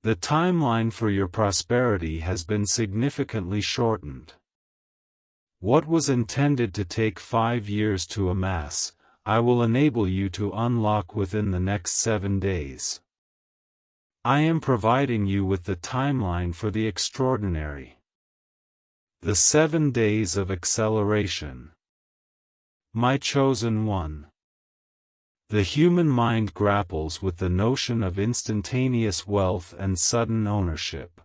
The timeline for your prosperity has been significantly shortened. What was intended to take 5 years to amass, I will enable you to unlock within the next 7 days. I am providing you with the timeline for the extraordinary. The 7 days of acceleration. My chosen one. The human mind grapples with the notion of instantaneous wealth and sudden ownership.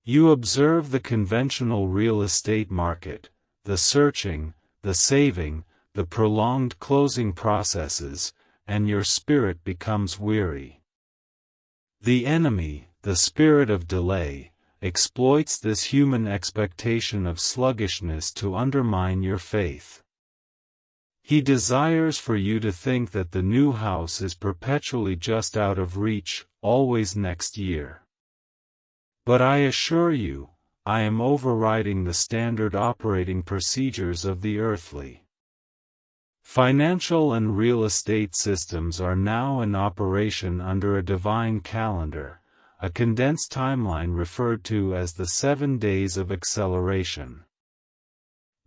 You observe the conventional real estate market, the searching, the saving, the prolonged closing processes, and your spirit becomes weary. The enemy, the spirit of delay, exploits this human expectation of sluggishness to undermine your faith. He desires for you to think that the new house is perpetually just out of reach, always next year. But I assure you, I am overriding the standard operating procedures of the earthly. Financial and real estate systems are now in operation under a divine calendar, a condensed timeline referred to as the 7 days of acceleration.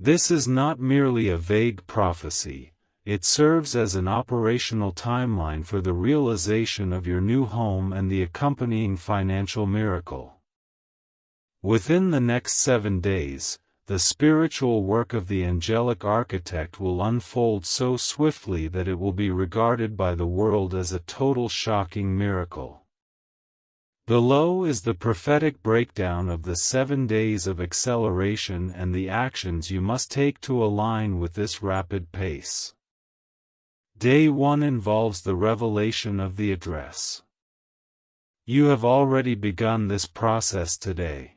This is not merely a vague prophecy, it serves as an operational timeline for the realization of your new home and the accompanying financial miracle. Within the next 7 days, the spiritual work of the angelic architect will unfold so swiftly that it will be regarded by the world as a total shocking miracle. Below is the prophetic breakdown of the 7 days of acceleration and the actions you must take to align with this rapid pace. Day 1 involves the revelation of the address. You have already begun this process today.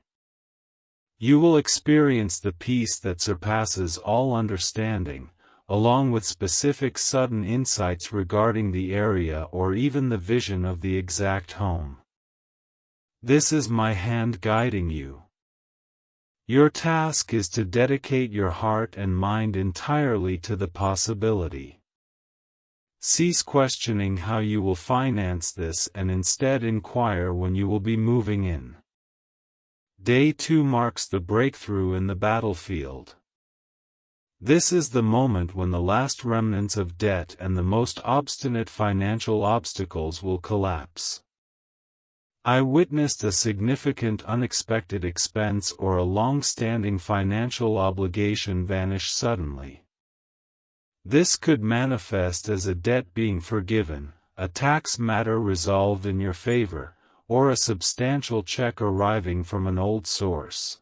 You will experience the peace that surpasses all understanding, along with specific sudden insights regarding the area or even the vision of the exact home. This is my hand guiding you. Your task is to dedicate your heart and mind entirely to the possibility. Cease questioning how you will finance this and instead inquire when you will be moving in. Day 2 marks the breakthrough in the battlefield. This is the moment when the last remnants of debt and the most obstinate financial obstacles will collapse. I witnessed a significant unexpected expense or a long-standing financial obligation vanish suddenly. This could manifest as a debt being forgiven, a tax matter resolved in your favor, or a substantial check arriving from an old source.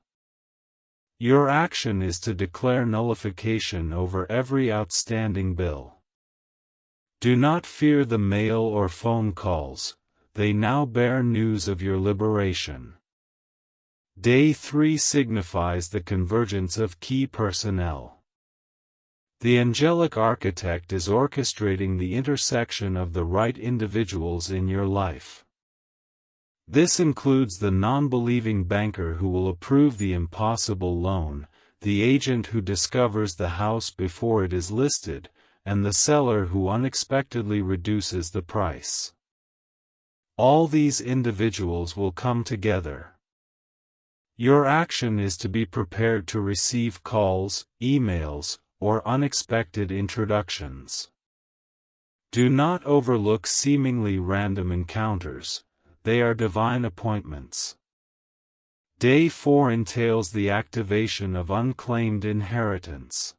Your action is to declare nullification over every outstanding bill. Do not fear the mail or phone calls, they now bear news of your liberation. Day 3 signifies the convergence of key personnel. The angelic architect is orchestrating the intersection of the right individuals in your life. This includes the non-believing banker who will approve the impossible loan, the agent who discovers the house before it is listed, and the seller who unexpectedly reduces the price. All these individuals will come together. Your action is to be prepared to receive calls, emails, or unexpected introductions. Do not overlook seemingly random encounters. They are divine appointments. Day 4 entails the activation of unclaimed inheritance.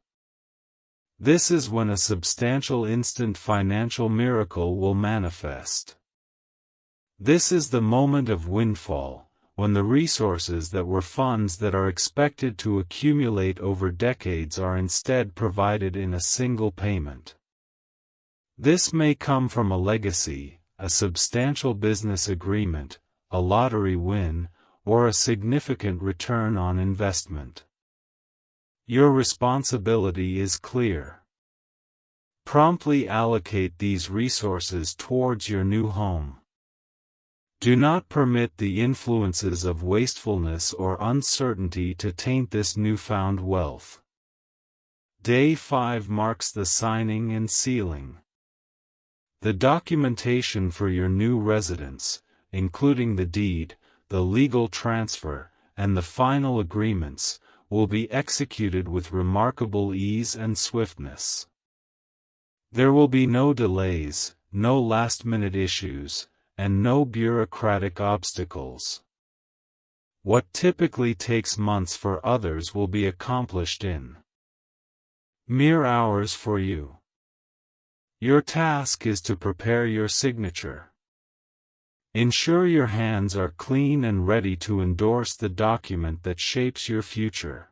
This is when a substantial instant financial miracle will manifest. This is the moment of windfall, when the resources that were funds that are expected to accumulate over decades are instead provided in a single payment. This may come from a legacy, a substantial business agreement, a lottery win, or a significant return on investment. Your responsibility is clear. Promptly allocate these resources towards your new home. Do not permit the influences of wastefulness or uncertainty to taint this newfound wealth. Day 5 marks the signing and sealing. The documentation for your new residence, including the deed, the legal transfer, and the final agreements, will be executed with remarkable ease and swiftness. There will be no delays, no last-minute issues, and no bureaucratic obstacles. What typically takes months for others will be accomplished in mere hours for you. Your task is to prepare your signature. Ensure your hands are clean and ready to endorse the document that shapes your future.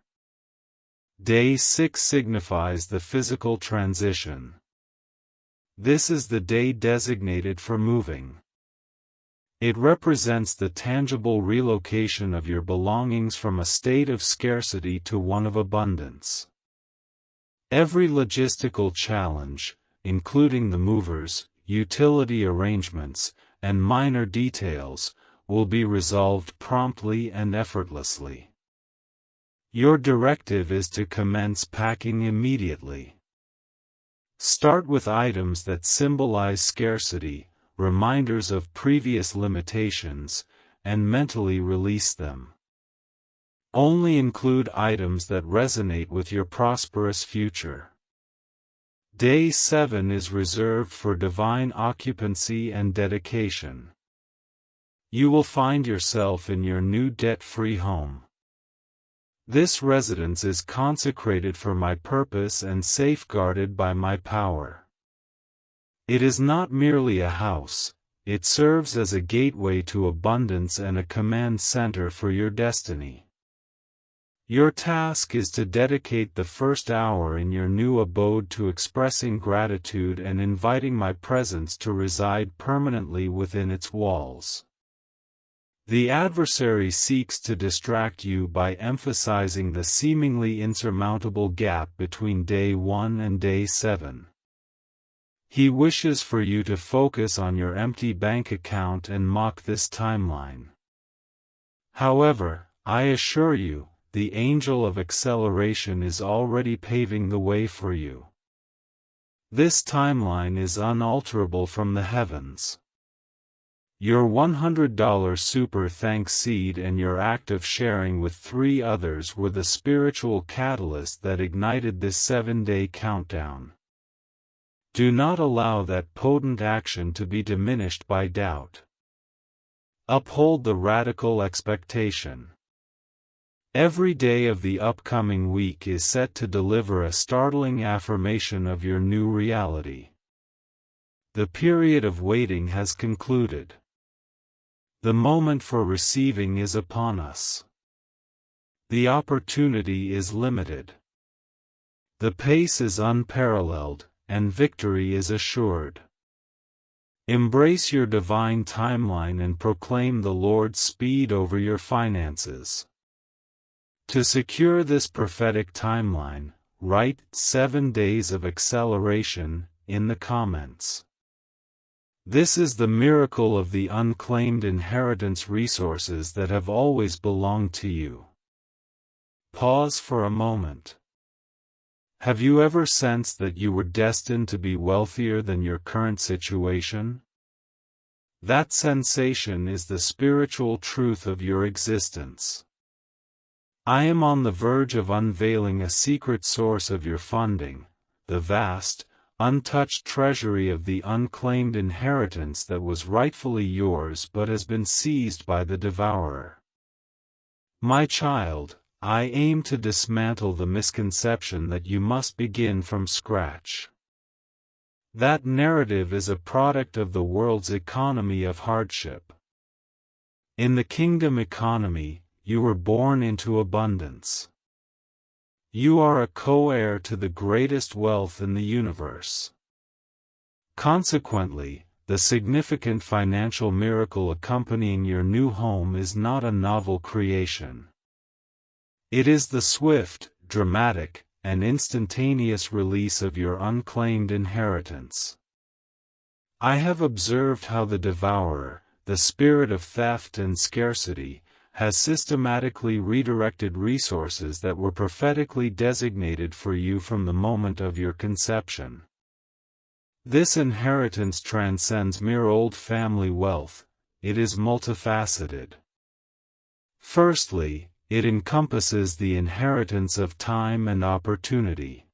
Day 6 signifies the physical transition. This is the day designated for moving. It represents the tangible relocation of your belongings from a state of scarcity to one of abundance. Every logistical challenge, including the movers, utility arrangements, and minor details, will be resolved promptly and effortlessly. Your directive is to commence packing immediately. Start with items that symbolize scarcity, reminders of previous limitations, and mentally release them. Only include items that resonate with your prosperous future. Day 7 is reserved for divine occupancy and dedication. You will find yourself in your new debt-free home. This residence is consecrated for my purpose and safeguarded by my power. It is not merely a house, it serves as a gateway to abundance and a command center for your destiny. Your task is to dedicate the first hour in your new abode to expressing gratitude and inviting my presence to reside permanently within its walls. The adversary seeks to distract you by emphasizing the seemingly insurmountable gap between day 1 and day 7. He wishes for you to focus on your empty bank account and mock this timeline. However, I assure you, the angel of acceleration is already paving the way for you. This timeline is unalterable from the heavens. Your $100 super thanks seed and your act of sharing with 3 others were the spiritual catalyst that ignited this 7-day countdown. Do not allow that potent action to be diminished by doubt. Uphold the radical expectation. Every day of the upcoming week is set to deliver a startling affirmation of your new reality. The period of waiting has concluded. The moment for receiving is upon us. The opportunity is limited. The pace is unparalleled, and victory is assured. Embrace your divine timeline and proclaim the Lord's speed over your finances. To secure this prophetic timeline, write 7 days of acceleration in the comments. This is the miracle of the unclaimed inheritance resources that have always belonged to you. Pause for a moment. Have you ever sensed that you were destined to be wealthier than your current situation? That sensation is the spiritual truth of your existence. I am on the verge of unveiling a secret source of your funding, the vast, untouched treasury of the unclaimed inheritance that was rightfully yours but has been seized by the devourer. My child, I aim to dismantle the misconception that you must begin from scratch. That narrative is a product of the world's economy of hardship. In the kingdom economy, you were born into abundance. You are a co-heir to the greatest wealth in the universe. Consequently, the significant financial miracle accompanying your new home is not a novel creation. It is the swift, dramatic, and instantaneous release of your unclaimed inheritance. I have observed how the devourer, the spirit of theft and scarcity, has systematically redirected resources that were prophetically designated for you from the moment of your conception. This inheritance transcends mere old family wealth. It is multifaceted. Firstly, it encompasses the inheritance of time and opportunity.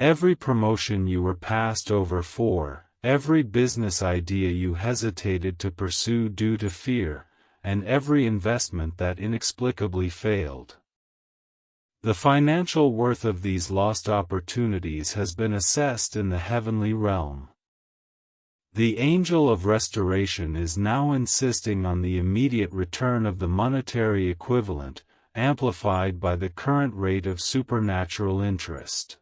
Every promotion you were passed over for, every business idea you hesitated to pursue due to fear, and every investment that inexplicably failed. The financial worth of these lost opportunities has been assessed in the heavenly realm. The angel of restoration is now insisting on the immediate return of the monetary equivalent, amplified by the current rate of supernatural interest.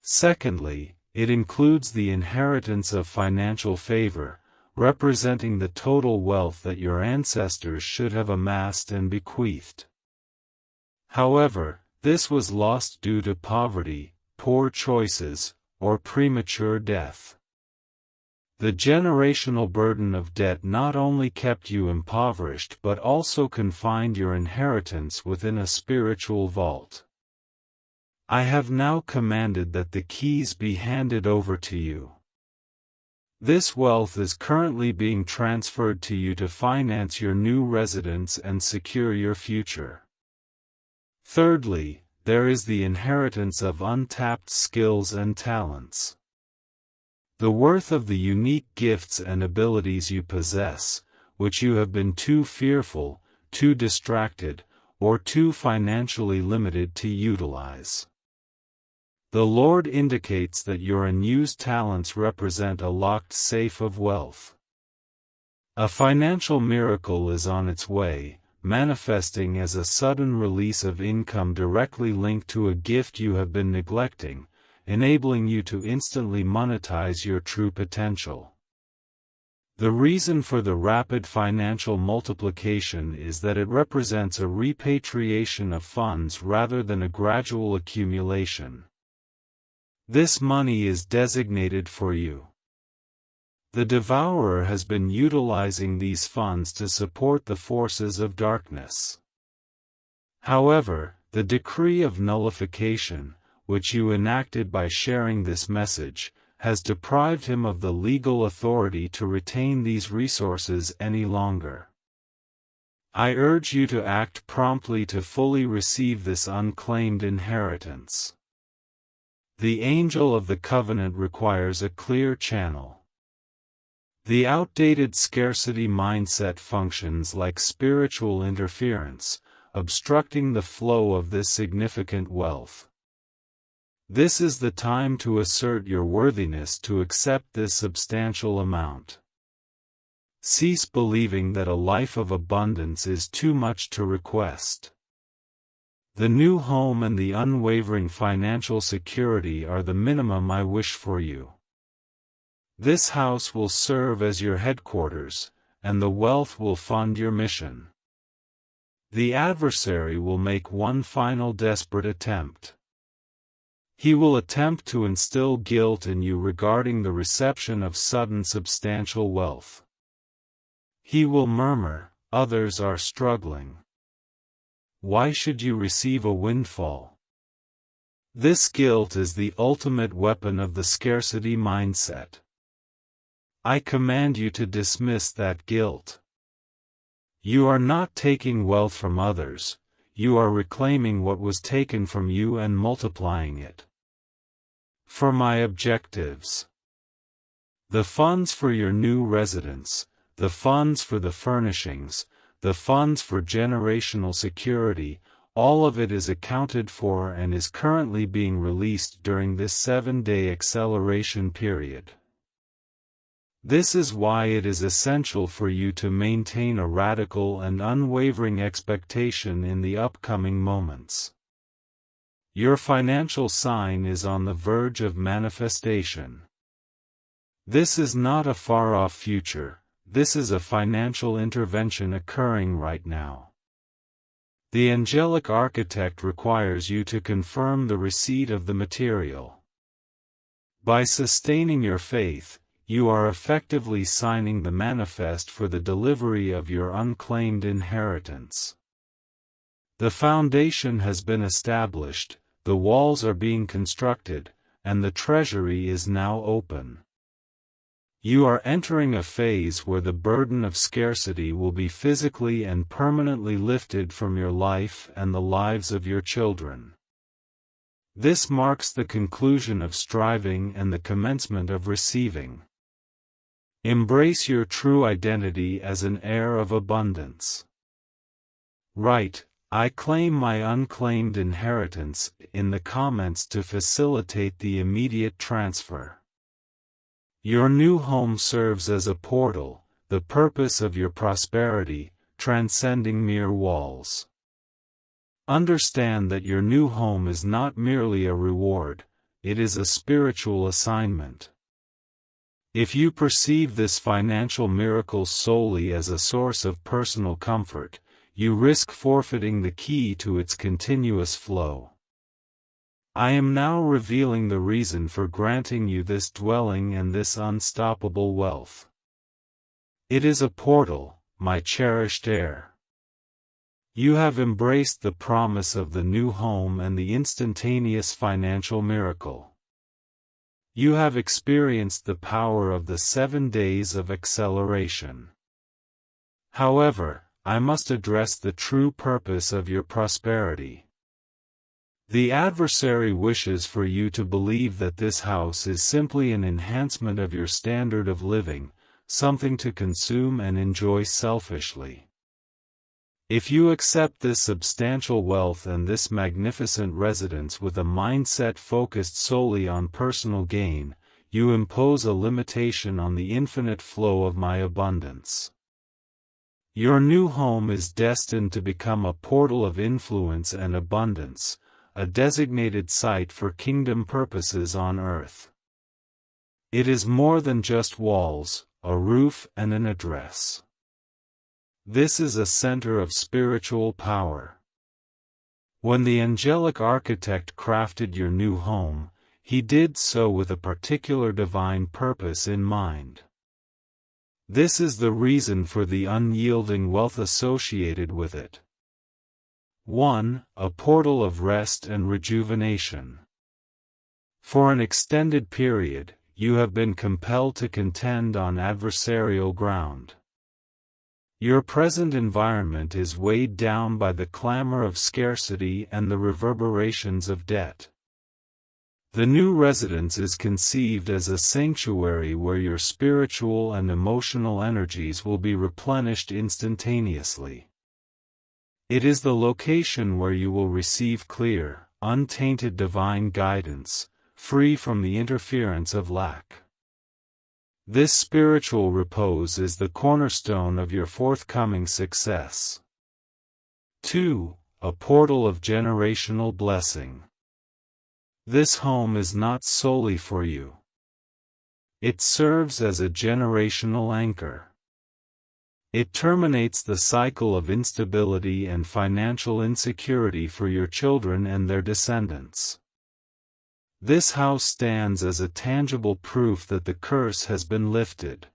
Secondly, it includes the inheritance of financial favor, representing the total wealth that your ancestors should have amassed and bequeathed. However, this was lost due to poverty, poor choices, or premature death. The generational burden of debt not only kept you impoverished but also confined your inheritance within a spiritual vault. I have now commanded that the keys be handed over to you. This wealth is currently being transferred to you to finance your new residence and secure your future. Thirdly, there is the inheritance of untapped skills and talents. The worth of the unique gifts and abilities you possess, which you have been too fearful, too distracted, or too financially limited to utilize. The Lord indicates that your unused talents represent a locked safe of wealth. A financial miracle is on its way, manifesting as a sudden release of income directly linked to a gift you have been neglecting, enabling you to instantly monetize your true potential. The reason for the rapid financial multiplication is that it represents a repatriation of funds rather than a gradual accumulation. This money is designated for you. The devourer has been utilizing these funds to support the forces of darkness. However, the decree of nullification, which you enacted by sharing this message, has deprived him of the legal authority to retain these resources any longer. I urge you to act promptly to fully receive this unclaimed inheritance. The angel of the covenant requires a clear channel. The outdated scarcity mindset functions like spiritual interference, obstructing the flow of this significant wealth. This is the time to assert your worthiness to accept this substantial amount. Cease believing that a life of abundance is too much to request. The new home and the unwavering financial security are the minimum I wish for you. This house will serve as your headquarters, and the wealth will fund your mission. The adversary will make one final desperate attempt. He will attempt to instill guilt in you regarding the reception of sudden substantial wealth. He will murmur, "Others are struggling. Why should you receive a windfall?" This guilt is the ultimate weapon of the scarcity mindset. I command you to dismiss that guilt. You are not taking wealth from others, you are reclaiming what was taken from you and multiplying it. For my objectives. The funds for your new residence, the funds for the furnishings, the funds for generational security, all of it is accounted for and is currently being released during this 7-day acceleration period. This is why it is essential for you to maintain a radical and unwavering expectation in the upcoming moments. Your financial sign is on the verge of manifestation. This is not a far-off future, this is a financial intervention occurring right now. The angelic architect requires you to confirm the receipt of the material. By sustaining your faith, you are effectively signing the manifest for the delivery of your unclaimed inheritance. The foundation has been established, the walls are being constructed, and the treasury is now open. You are entering a phase where the burden of scarcity will be physically and permanently lifted from your life and the lives of your children. This marks the conclusion of striving and the commencement of receiving. Embrace your true identity as an heir of abundance. Write, "I claim my unclaimed inheritance," in the comments to facilitate the immediate transfer. Your new home serves as a portal, the purpose of your prosperity, transcending mere walls. Understand that your new home is not merely a reward, it is a spiritual assignment. If you perceive this financial miracle solely as a source of personal comfort, you risk forfeiting the key to its continuous flow. I am now revealing the reason for granting you this dwelling and this unstoppable wealth. It is a portal, my cherished heir. You have embraced the promise of the new home and the instantaneous financial miracle. You have experienced the power of the 7 days of acceleration. However, I must address the true purpose of your prosperity. The adversary wishes for you to believe that this house is simply an enhancement of your standard of living, something to consume and enjoy selfishly. If you accept this substantial wealth and this magnificent residence with a mindset focused solely on personal gain, you impose a limitation on the infinite flow of my abundance. Your new home is destined to become a portal of influence and abundance, a designated site for kingdom purposes on earth. It is more than just walls, a roof and an address. This is a center of spiritual power. When the angelic architect crafted your new home, he did so with a particular divine purpose in mind. This is the reason for the unyielding wealth associated with it. 1. A portal of rest and rejuvenation. For an extended period, you have been compelled to contend on adversarial ground. Your present environment is weighed down by the clamor of scarcity and the reverberations of debt. The new residence is conceived as a sanctuary where your spiritual and emotional energies will be replenished instantaneously. It is the location where you will receive clear, untainted divine guidance, free from the interference of lack. This spiritual repose is the cornerstone of your forthcoming success. 2. A portal of generational blessing. This home is not solely for you. It serves as a generational anchor. It terminates the cycle of instability and financial insecurity for your children and their descendants. This house stands as a tangible proof that the curse has been lifted.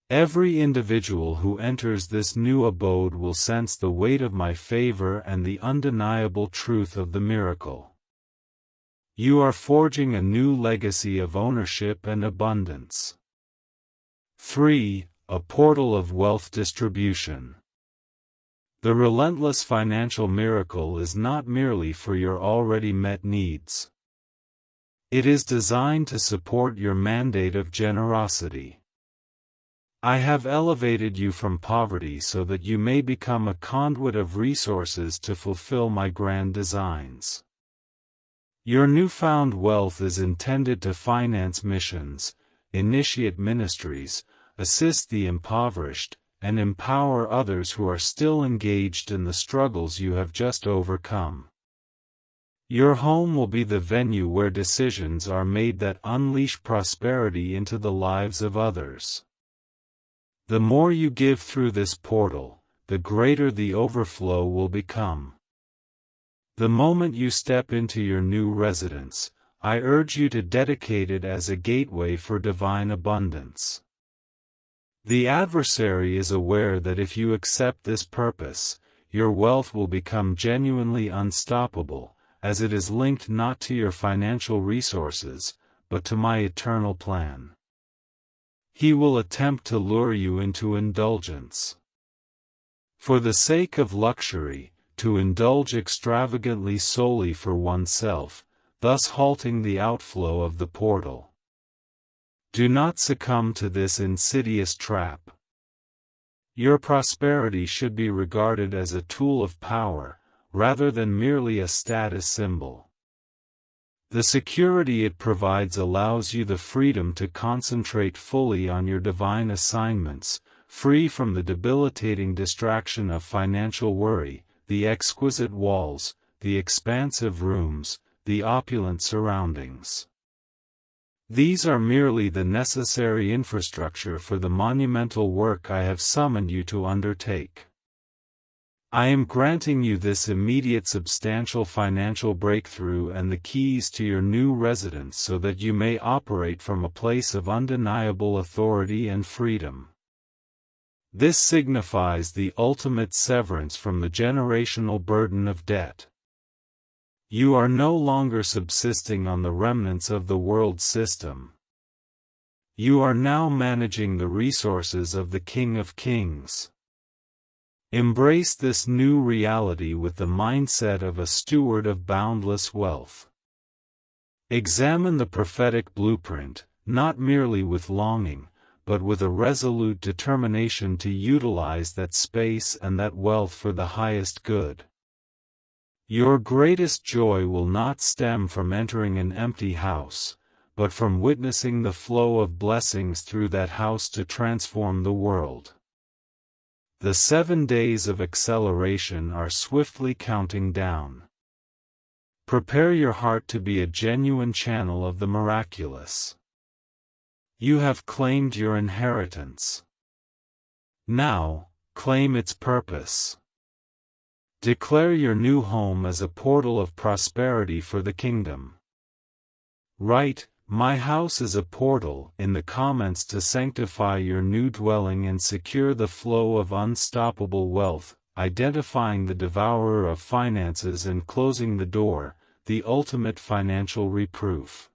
Every individual who enters this new abode will sense the weight of my favor and the undeniable truth of the miracle. You are forging a new legacy of ownership and abundance. 3. A portal of wealth distribution. The relentless financial miracle is not merely for your already met needs. It is designed to support your mandate of generosity. I have elevated you from poverty so that you may become a conduit of resources to fulfill my grand designs. Your newfound wealth is intended to finance missions, initiate ministries, assist the impoverished, and empower others who are still engaged in the struggles you have just overcome. Your home will be the venue where decisions are made that unleash prosperity into the lives of others. The more you give through this portal, the greater the overflow will become. The moment you step into your new residence, I urge you to dedicate it as a gateway for divine abundance. The adversary is aware that if you accept this purpose, your wealth will become genuinely unstoppable, as it is linked not to your financial resources, but to my eternal plan. He will attempt to lure you into indulgence. For the sake of luxury, to indulge extravagantly solely for oneself, thus halting the outflow of the portal. Do not succumb to this insidious trap. Your prosperity should be regarded as a tool of power, rather than merely a status symbol. The security it provides allows you the freedom to concentrate fully on your divine assignments, free from the debilitating distraction of financial worry, the exquisite walls, the expansive rooms, the opulent surroundings. These are merely the necessary infrastructure for the monumental work I have summoned you to undertake. I am granting you this immediate substantial financial breakthrough and the keys to your new residence so that you may operate from a place of undeniable authority and freedom. This signifies the ultimate severance from the generational burden of debt. You are no longer subsisting on the remnants of the world system. You are now managing the resources of the King of Kings. Embrace this new reality with the mindset of a steward of boundless wealth. Examine the prophetic blueprint, not merely with longing, but with a resolute determination to utilize that space and that wealth for the highest good. Your greatest joy will not stem from entering an empty house, but from witnessing the flow of blessings through that house to transform the world. The 7 days of acceleration are swiftly counting down. Prepare your heart to be a genuine channel of the miraculous. You have claimed your inheritance. Now, claim its purpose. Declare your new home as a portal of prosperity for the kingdom. Write, "My house is a portal," in the comments to sanctify your new dwelling and secure the flow of unstoppable wealth, identifying the devourer of finances and closing the door, the ultimate financial reproof.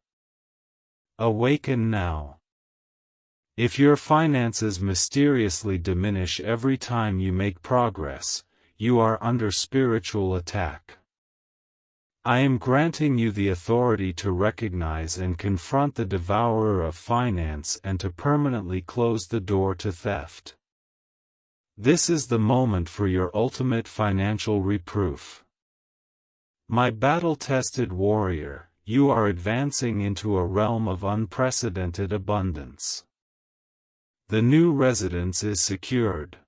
Awaken now. If your finances mysteriously diminish every time you make progress, you are under spiritual attack. I am granting you the authority to recognize and confront the devourer of finance and to permanently close the door to theft. This is the moment for your ultimate financial reproof. My battle-tested warrior, you are advancing into a realm of unprecedented abundance. The new residence is secured.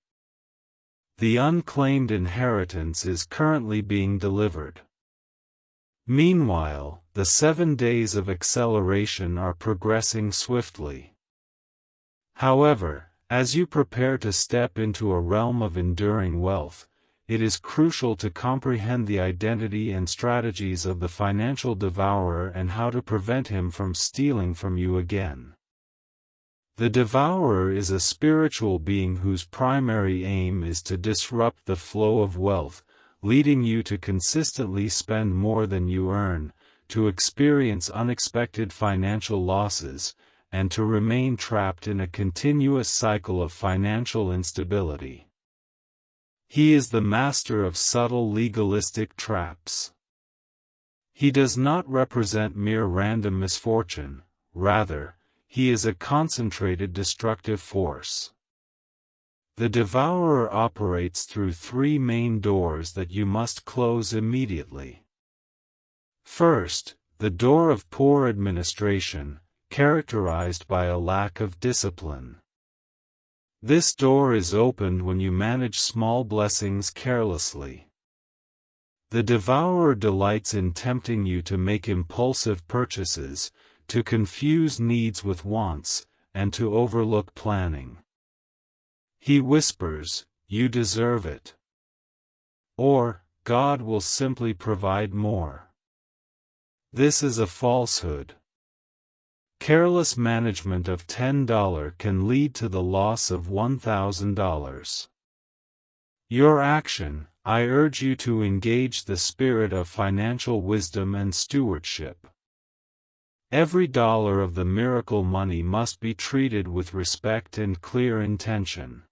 The unclaimed inheritance is currently being delivered. Meanwhile, the 7 days of acceleration are progressing swiftly. However, as you prepare to step into a realm of enduring wealth, it is crucial to comprehend the identity and strategies of the financial devourer and how to prevent him from stealing from you again. The devourer is a spiritual being whose primary aim is to disrupt the flow of wealth, leading you to consistently spend more than you earn, to experience unexpected financial losses, and to remain trapped in a continuous cycle of financial instability. He is the master of subtle legalistic traps. He does not represent mere random misfortune, rather, he is a concentrated destructive force. The devourer operates through 3 main doors that you must close immediately. First, the door of poor administration, characterized by a lack of discipline. This door is opened when you manage small blessings carelessly. The devourer delights in tempting you to make impulsive purchases, to confuse needs with wants, and to overlook planning. He whispers, "You deserve it." Or, "God will simply provide more." This is a falsehood. Careless management of $10 can lead to the loss of $1,000. Your action, I urge you to engage the spirit of financial wisdom and stewardship. Every dollar of the miracle money must be treated with respect and clear intention.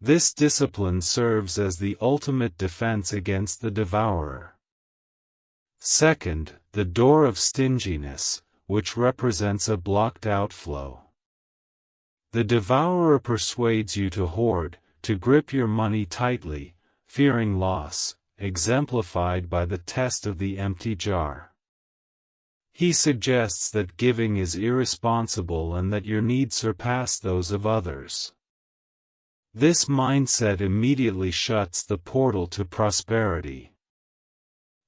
This discipline serves as the ultimate defense against the devourer. Second, the door of stinginess, which represents a blocked outflow. The devourer persuades you to hoard, to grip your money tightly, fearing loss, exemplified by the test of the empty jar. He suggests that giving is irresponsible and that your needs surpass those of others. This mindset immediately shuts the portal to prosperity.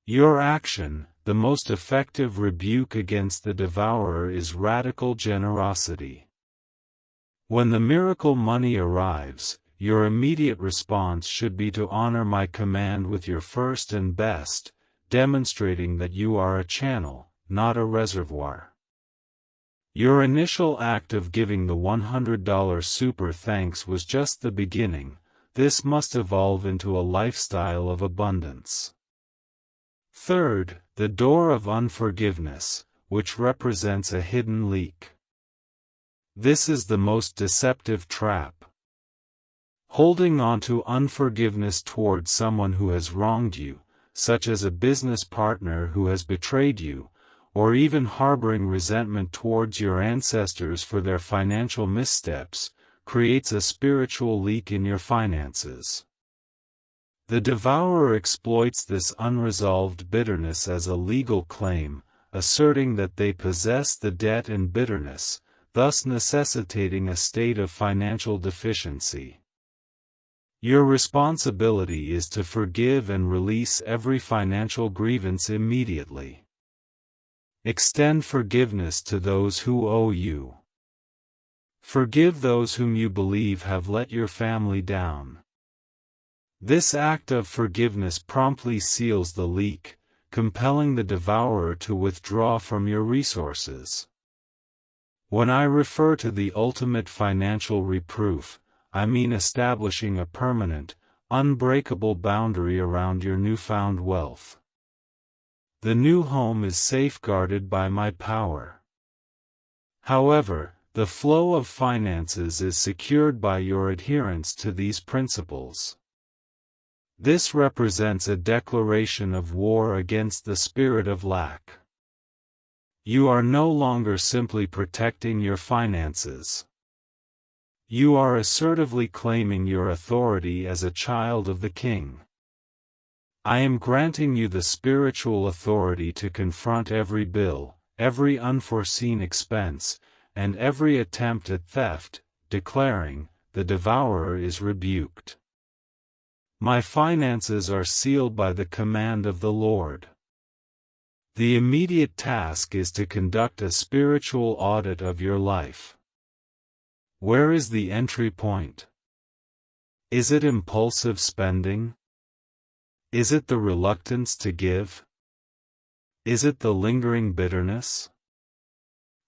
Your action, the most effective rebuke against the devourer, is radical generosity. When the miracle money arrives, your immediate response should be to honor my command with your first and best, demonstrating that you are a channel, not a reservoir. Your initial act of giving the $100 super thanks was just the beginning. This must evolve into a lifestyle of abundance. Third, the door of unforgiveness, which represents a hidden leak. This is the most deceptive trap. Holding on to unforgiveness towards someone who has wronged you, such as a business partner who has betrayed you, or even harboring resentment towards your ancestors for their financial missteps, creates a spiritual leak in your finances. The devourer exploits this unresolved bitterness as a legal claim, asserting that they possess the debt and bitterness, thus necessitating a state of financial deficiency. Your responsibility is to forgive and release every financial grievance immediately. Extend forgiveness to those who owe you. Forgive those whom you believe have let your family down. This act of forgiveness promptly seals the leak, compelling the devourer to withdraw from your resources. When I refer to the ultimate financial reproof, I mean establishing a permanent, unbreakable boundary around your newfound wealth. The new home is safeguarded by my power. However, the flow of finances is secured by your adherence to these principles. This represents a declaration of war against the spirit of lack. You are no longer simply protecting your finances. You are assertively claiming your authority as a child of the King. I am granting you the spiritual authority to confront every bill, every unforeseen expense, and every attempt at theft, declaring, "The devourer is rebuked. My finances are sealed by the command of the Lord." The immediate task is to conduct a spiritual audit of your life. Where is the entry point? Is it impulsive spending? Is it the reluctance to give? Is it the lingering bitterness?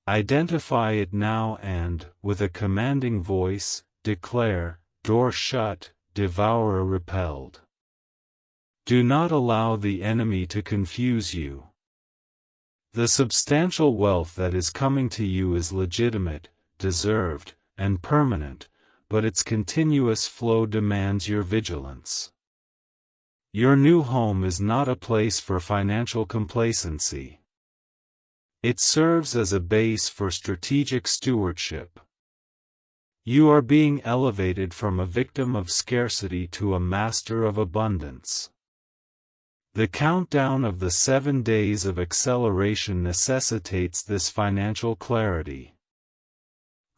Identify it now and, with a commanding voice, declare, "Door shut, devourer repelled." Do not allow the enemy to confuse you. The substantial wealth that is coming to you is legitimate, deserved, and permanent, but its continuous flow demands your vigilance. Your new home is not a place for financial complacency. It serves as a base for strategic stewardship. You are being elevated from a victim of scarcity to a master of abundance. The countdown of the 7 days of acceleration necessitates this financial clarity.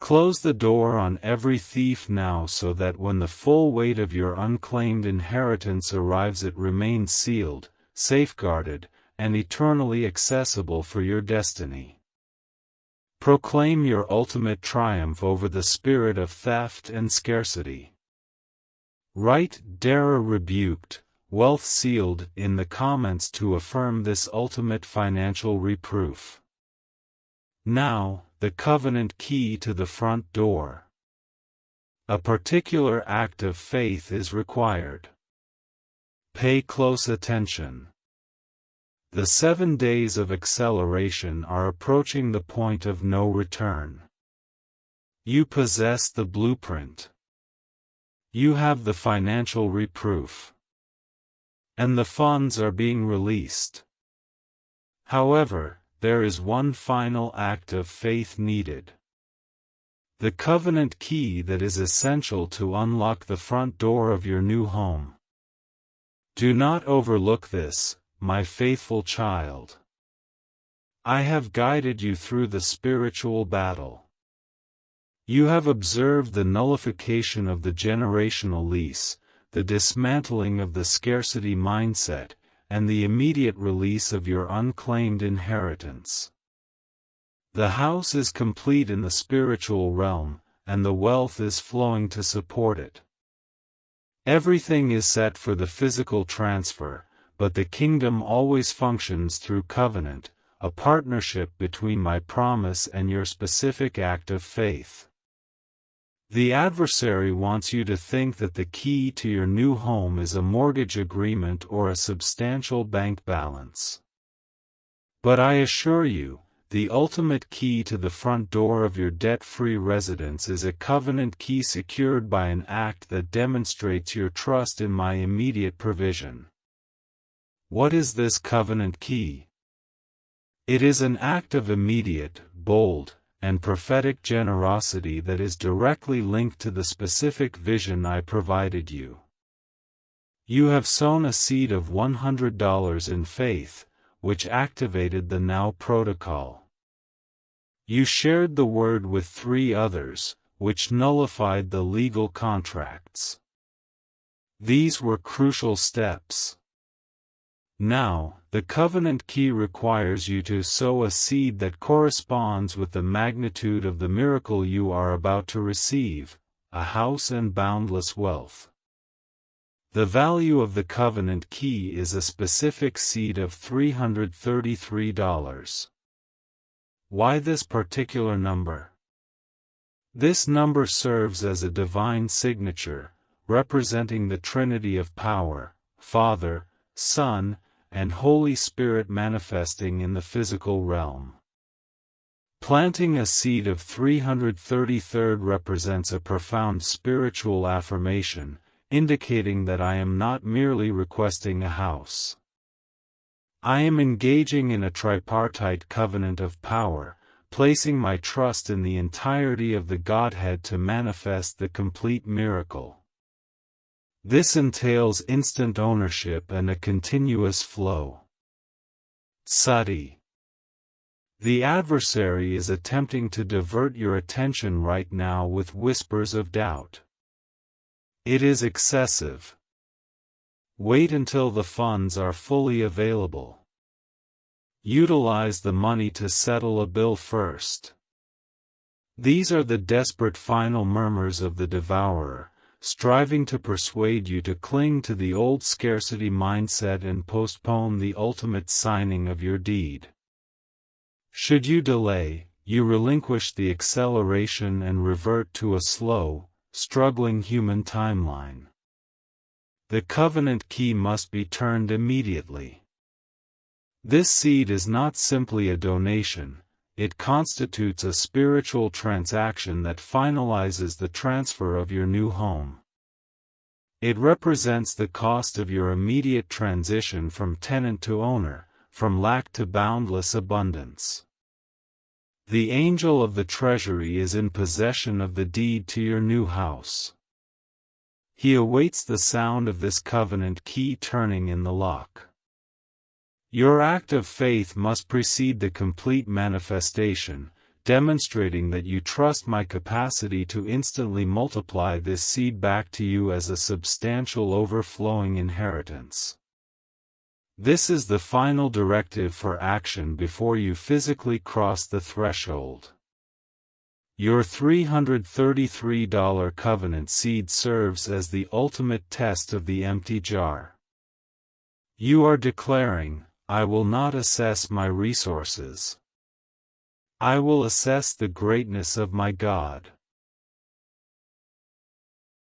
Close the door on every thief now so that when the full weight of your unclaimed inheritance arrives it remains sealed, safeguarded, and eternally accessible for your destiny. Proclaim your ultimate triumph over the spirit of theft and scarcity. Write, "Terror rebuked, wealth sealed in the comments to affirm this ultimate financial reproof. Now, the covenant key to the front door. A particular act of faith is required. Pay close attention. The 7 days of acceleration are approaching the point of no return. You possess the blueprint. You have the financial reproof. And the funds are being released. However, there is one final act of faith needed. The covenant key that is essential to unlock the front door of your new home. Do not overlook this, my faithful child. I have guided you through the spiritual battle. You have observed the nullification of the generational lease, the dismantling of the scarcity mindset, and the immediate release of your unclaimed inheritance. The house is complete in the spiritual realm, and the wealth is flowing to support it. Everything is set for the physical transfer, but the kingdom always functions through covenant, a partnership between my promise and your specific act of faith. The adversary wants you to think that the key to your new home is a mortgage agreement or a substantial bank balance. But I assure you, the ultimate key to the front door of your debt-free residence is a covenant key secured by an act that demonstrates your trust in my immediate provision. What is this covenant key? It is an act of immediate, bold, and prophetic generosity that is directly linked to the specific vision I provided you. You have sown a seed of $100 in faith, which activated the Now Protocol. You shared the word with 3 others, which nullified the legal contracts. These were crucial steps. Now, the covenant key requires you to sow a seed that corresponds with the magnitude of the miracle you are about to receive, a house and boundless wealth. The value of the covenant key is a specific seed of $333. Why this particular number? This number serves as a divine signature, representing the Trinity of power, Father, Son, and Holy Spirit manifesting in the physical realm. Planting a seed of 333 represents a profound spiritual affirmation, indicating that I am not merely requesting a house. I am engaging in a tripartite covenant of power, placing my trust in the entirety of the Godhead to manifest the complete miracle. This entails instant ownership and a continuous flow. Sati. The adversary is attempting to divert your attention right now with whispers of doubt. It is excessive. Wait until the funds are fully available. Utilize the money to settle a bill first. These are the desperate final murmurs of the devourer, striving to persuade you to cling to the old scarcity mindset and postpone the ultimate signing of your deed. Should you delay, you relinquish the acceleration and revert to a slow, struggling human timeline. The covenant key must be turned immediately. This seed is not simply a donation. It constitutes a spiritual transaction that finalizes the transfer of your new home. It represents the cost of your immediate transition from tenant to owner, from lack to boundless abundance. The angel of the treasury is in possession of the deed to your new house. He awaits the sound of this covenant key turning in the lock. Your act of faith must precede the complete manifestation, demonstrating that you trust my capacity to instantly multiply this seed back to you as a substantial overflowing inheritance. This is the final directive for action before you physically cross the threshold. Your $333 covenant seed serves as the ultimate test of the empty jar. You are declaring, I will not assess my resources. I will assess the greatness of my God.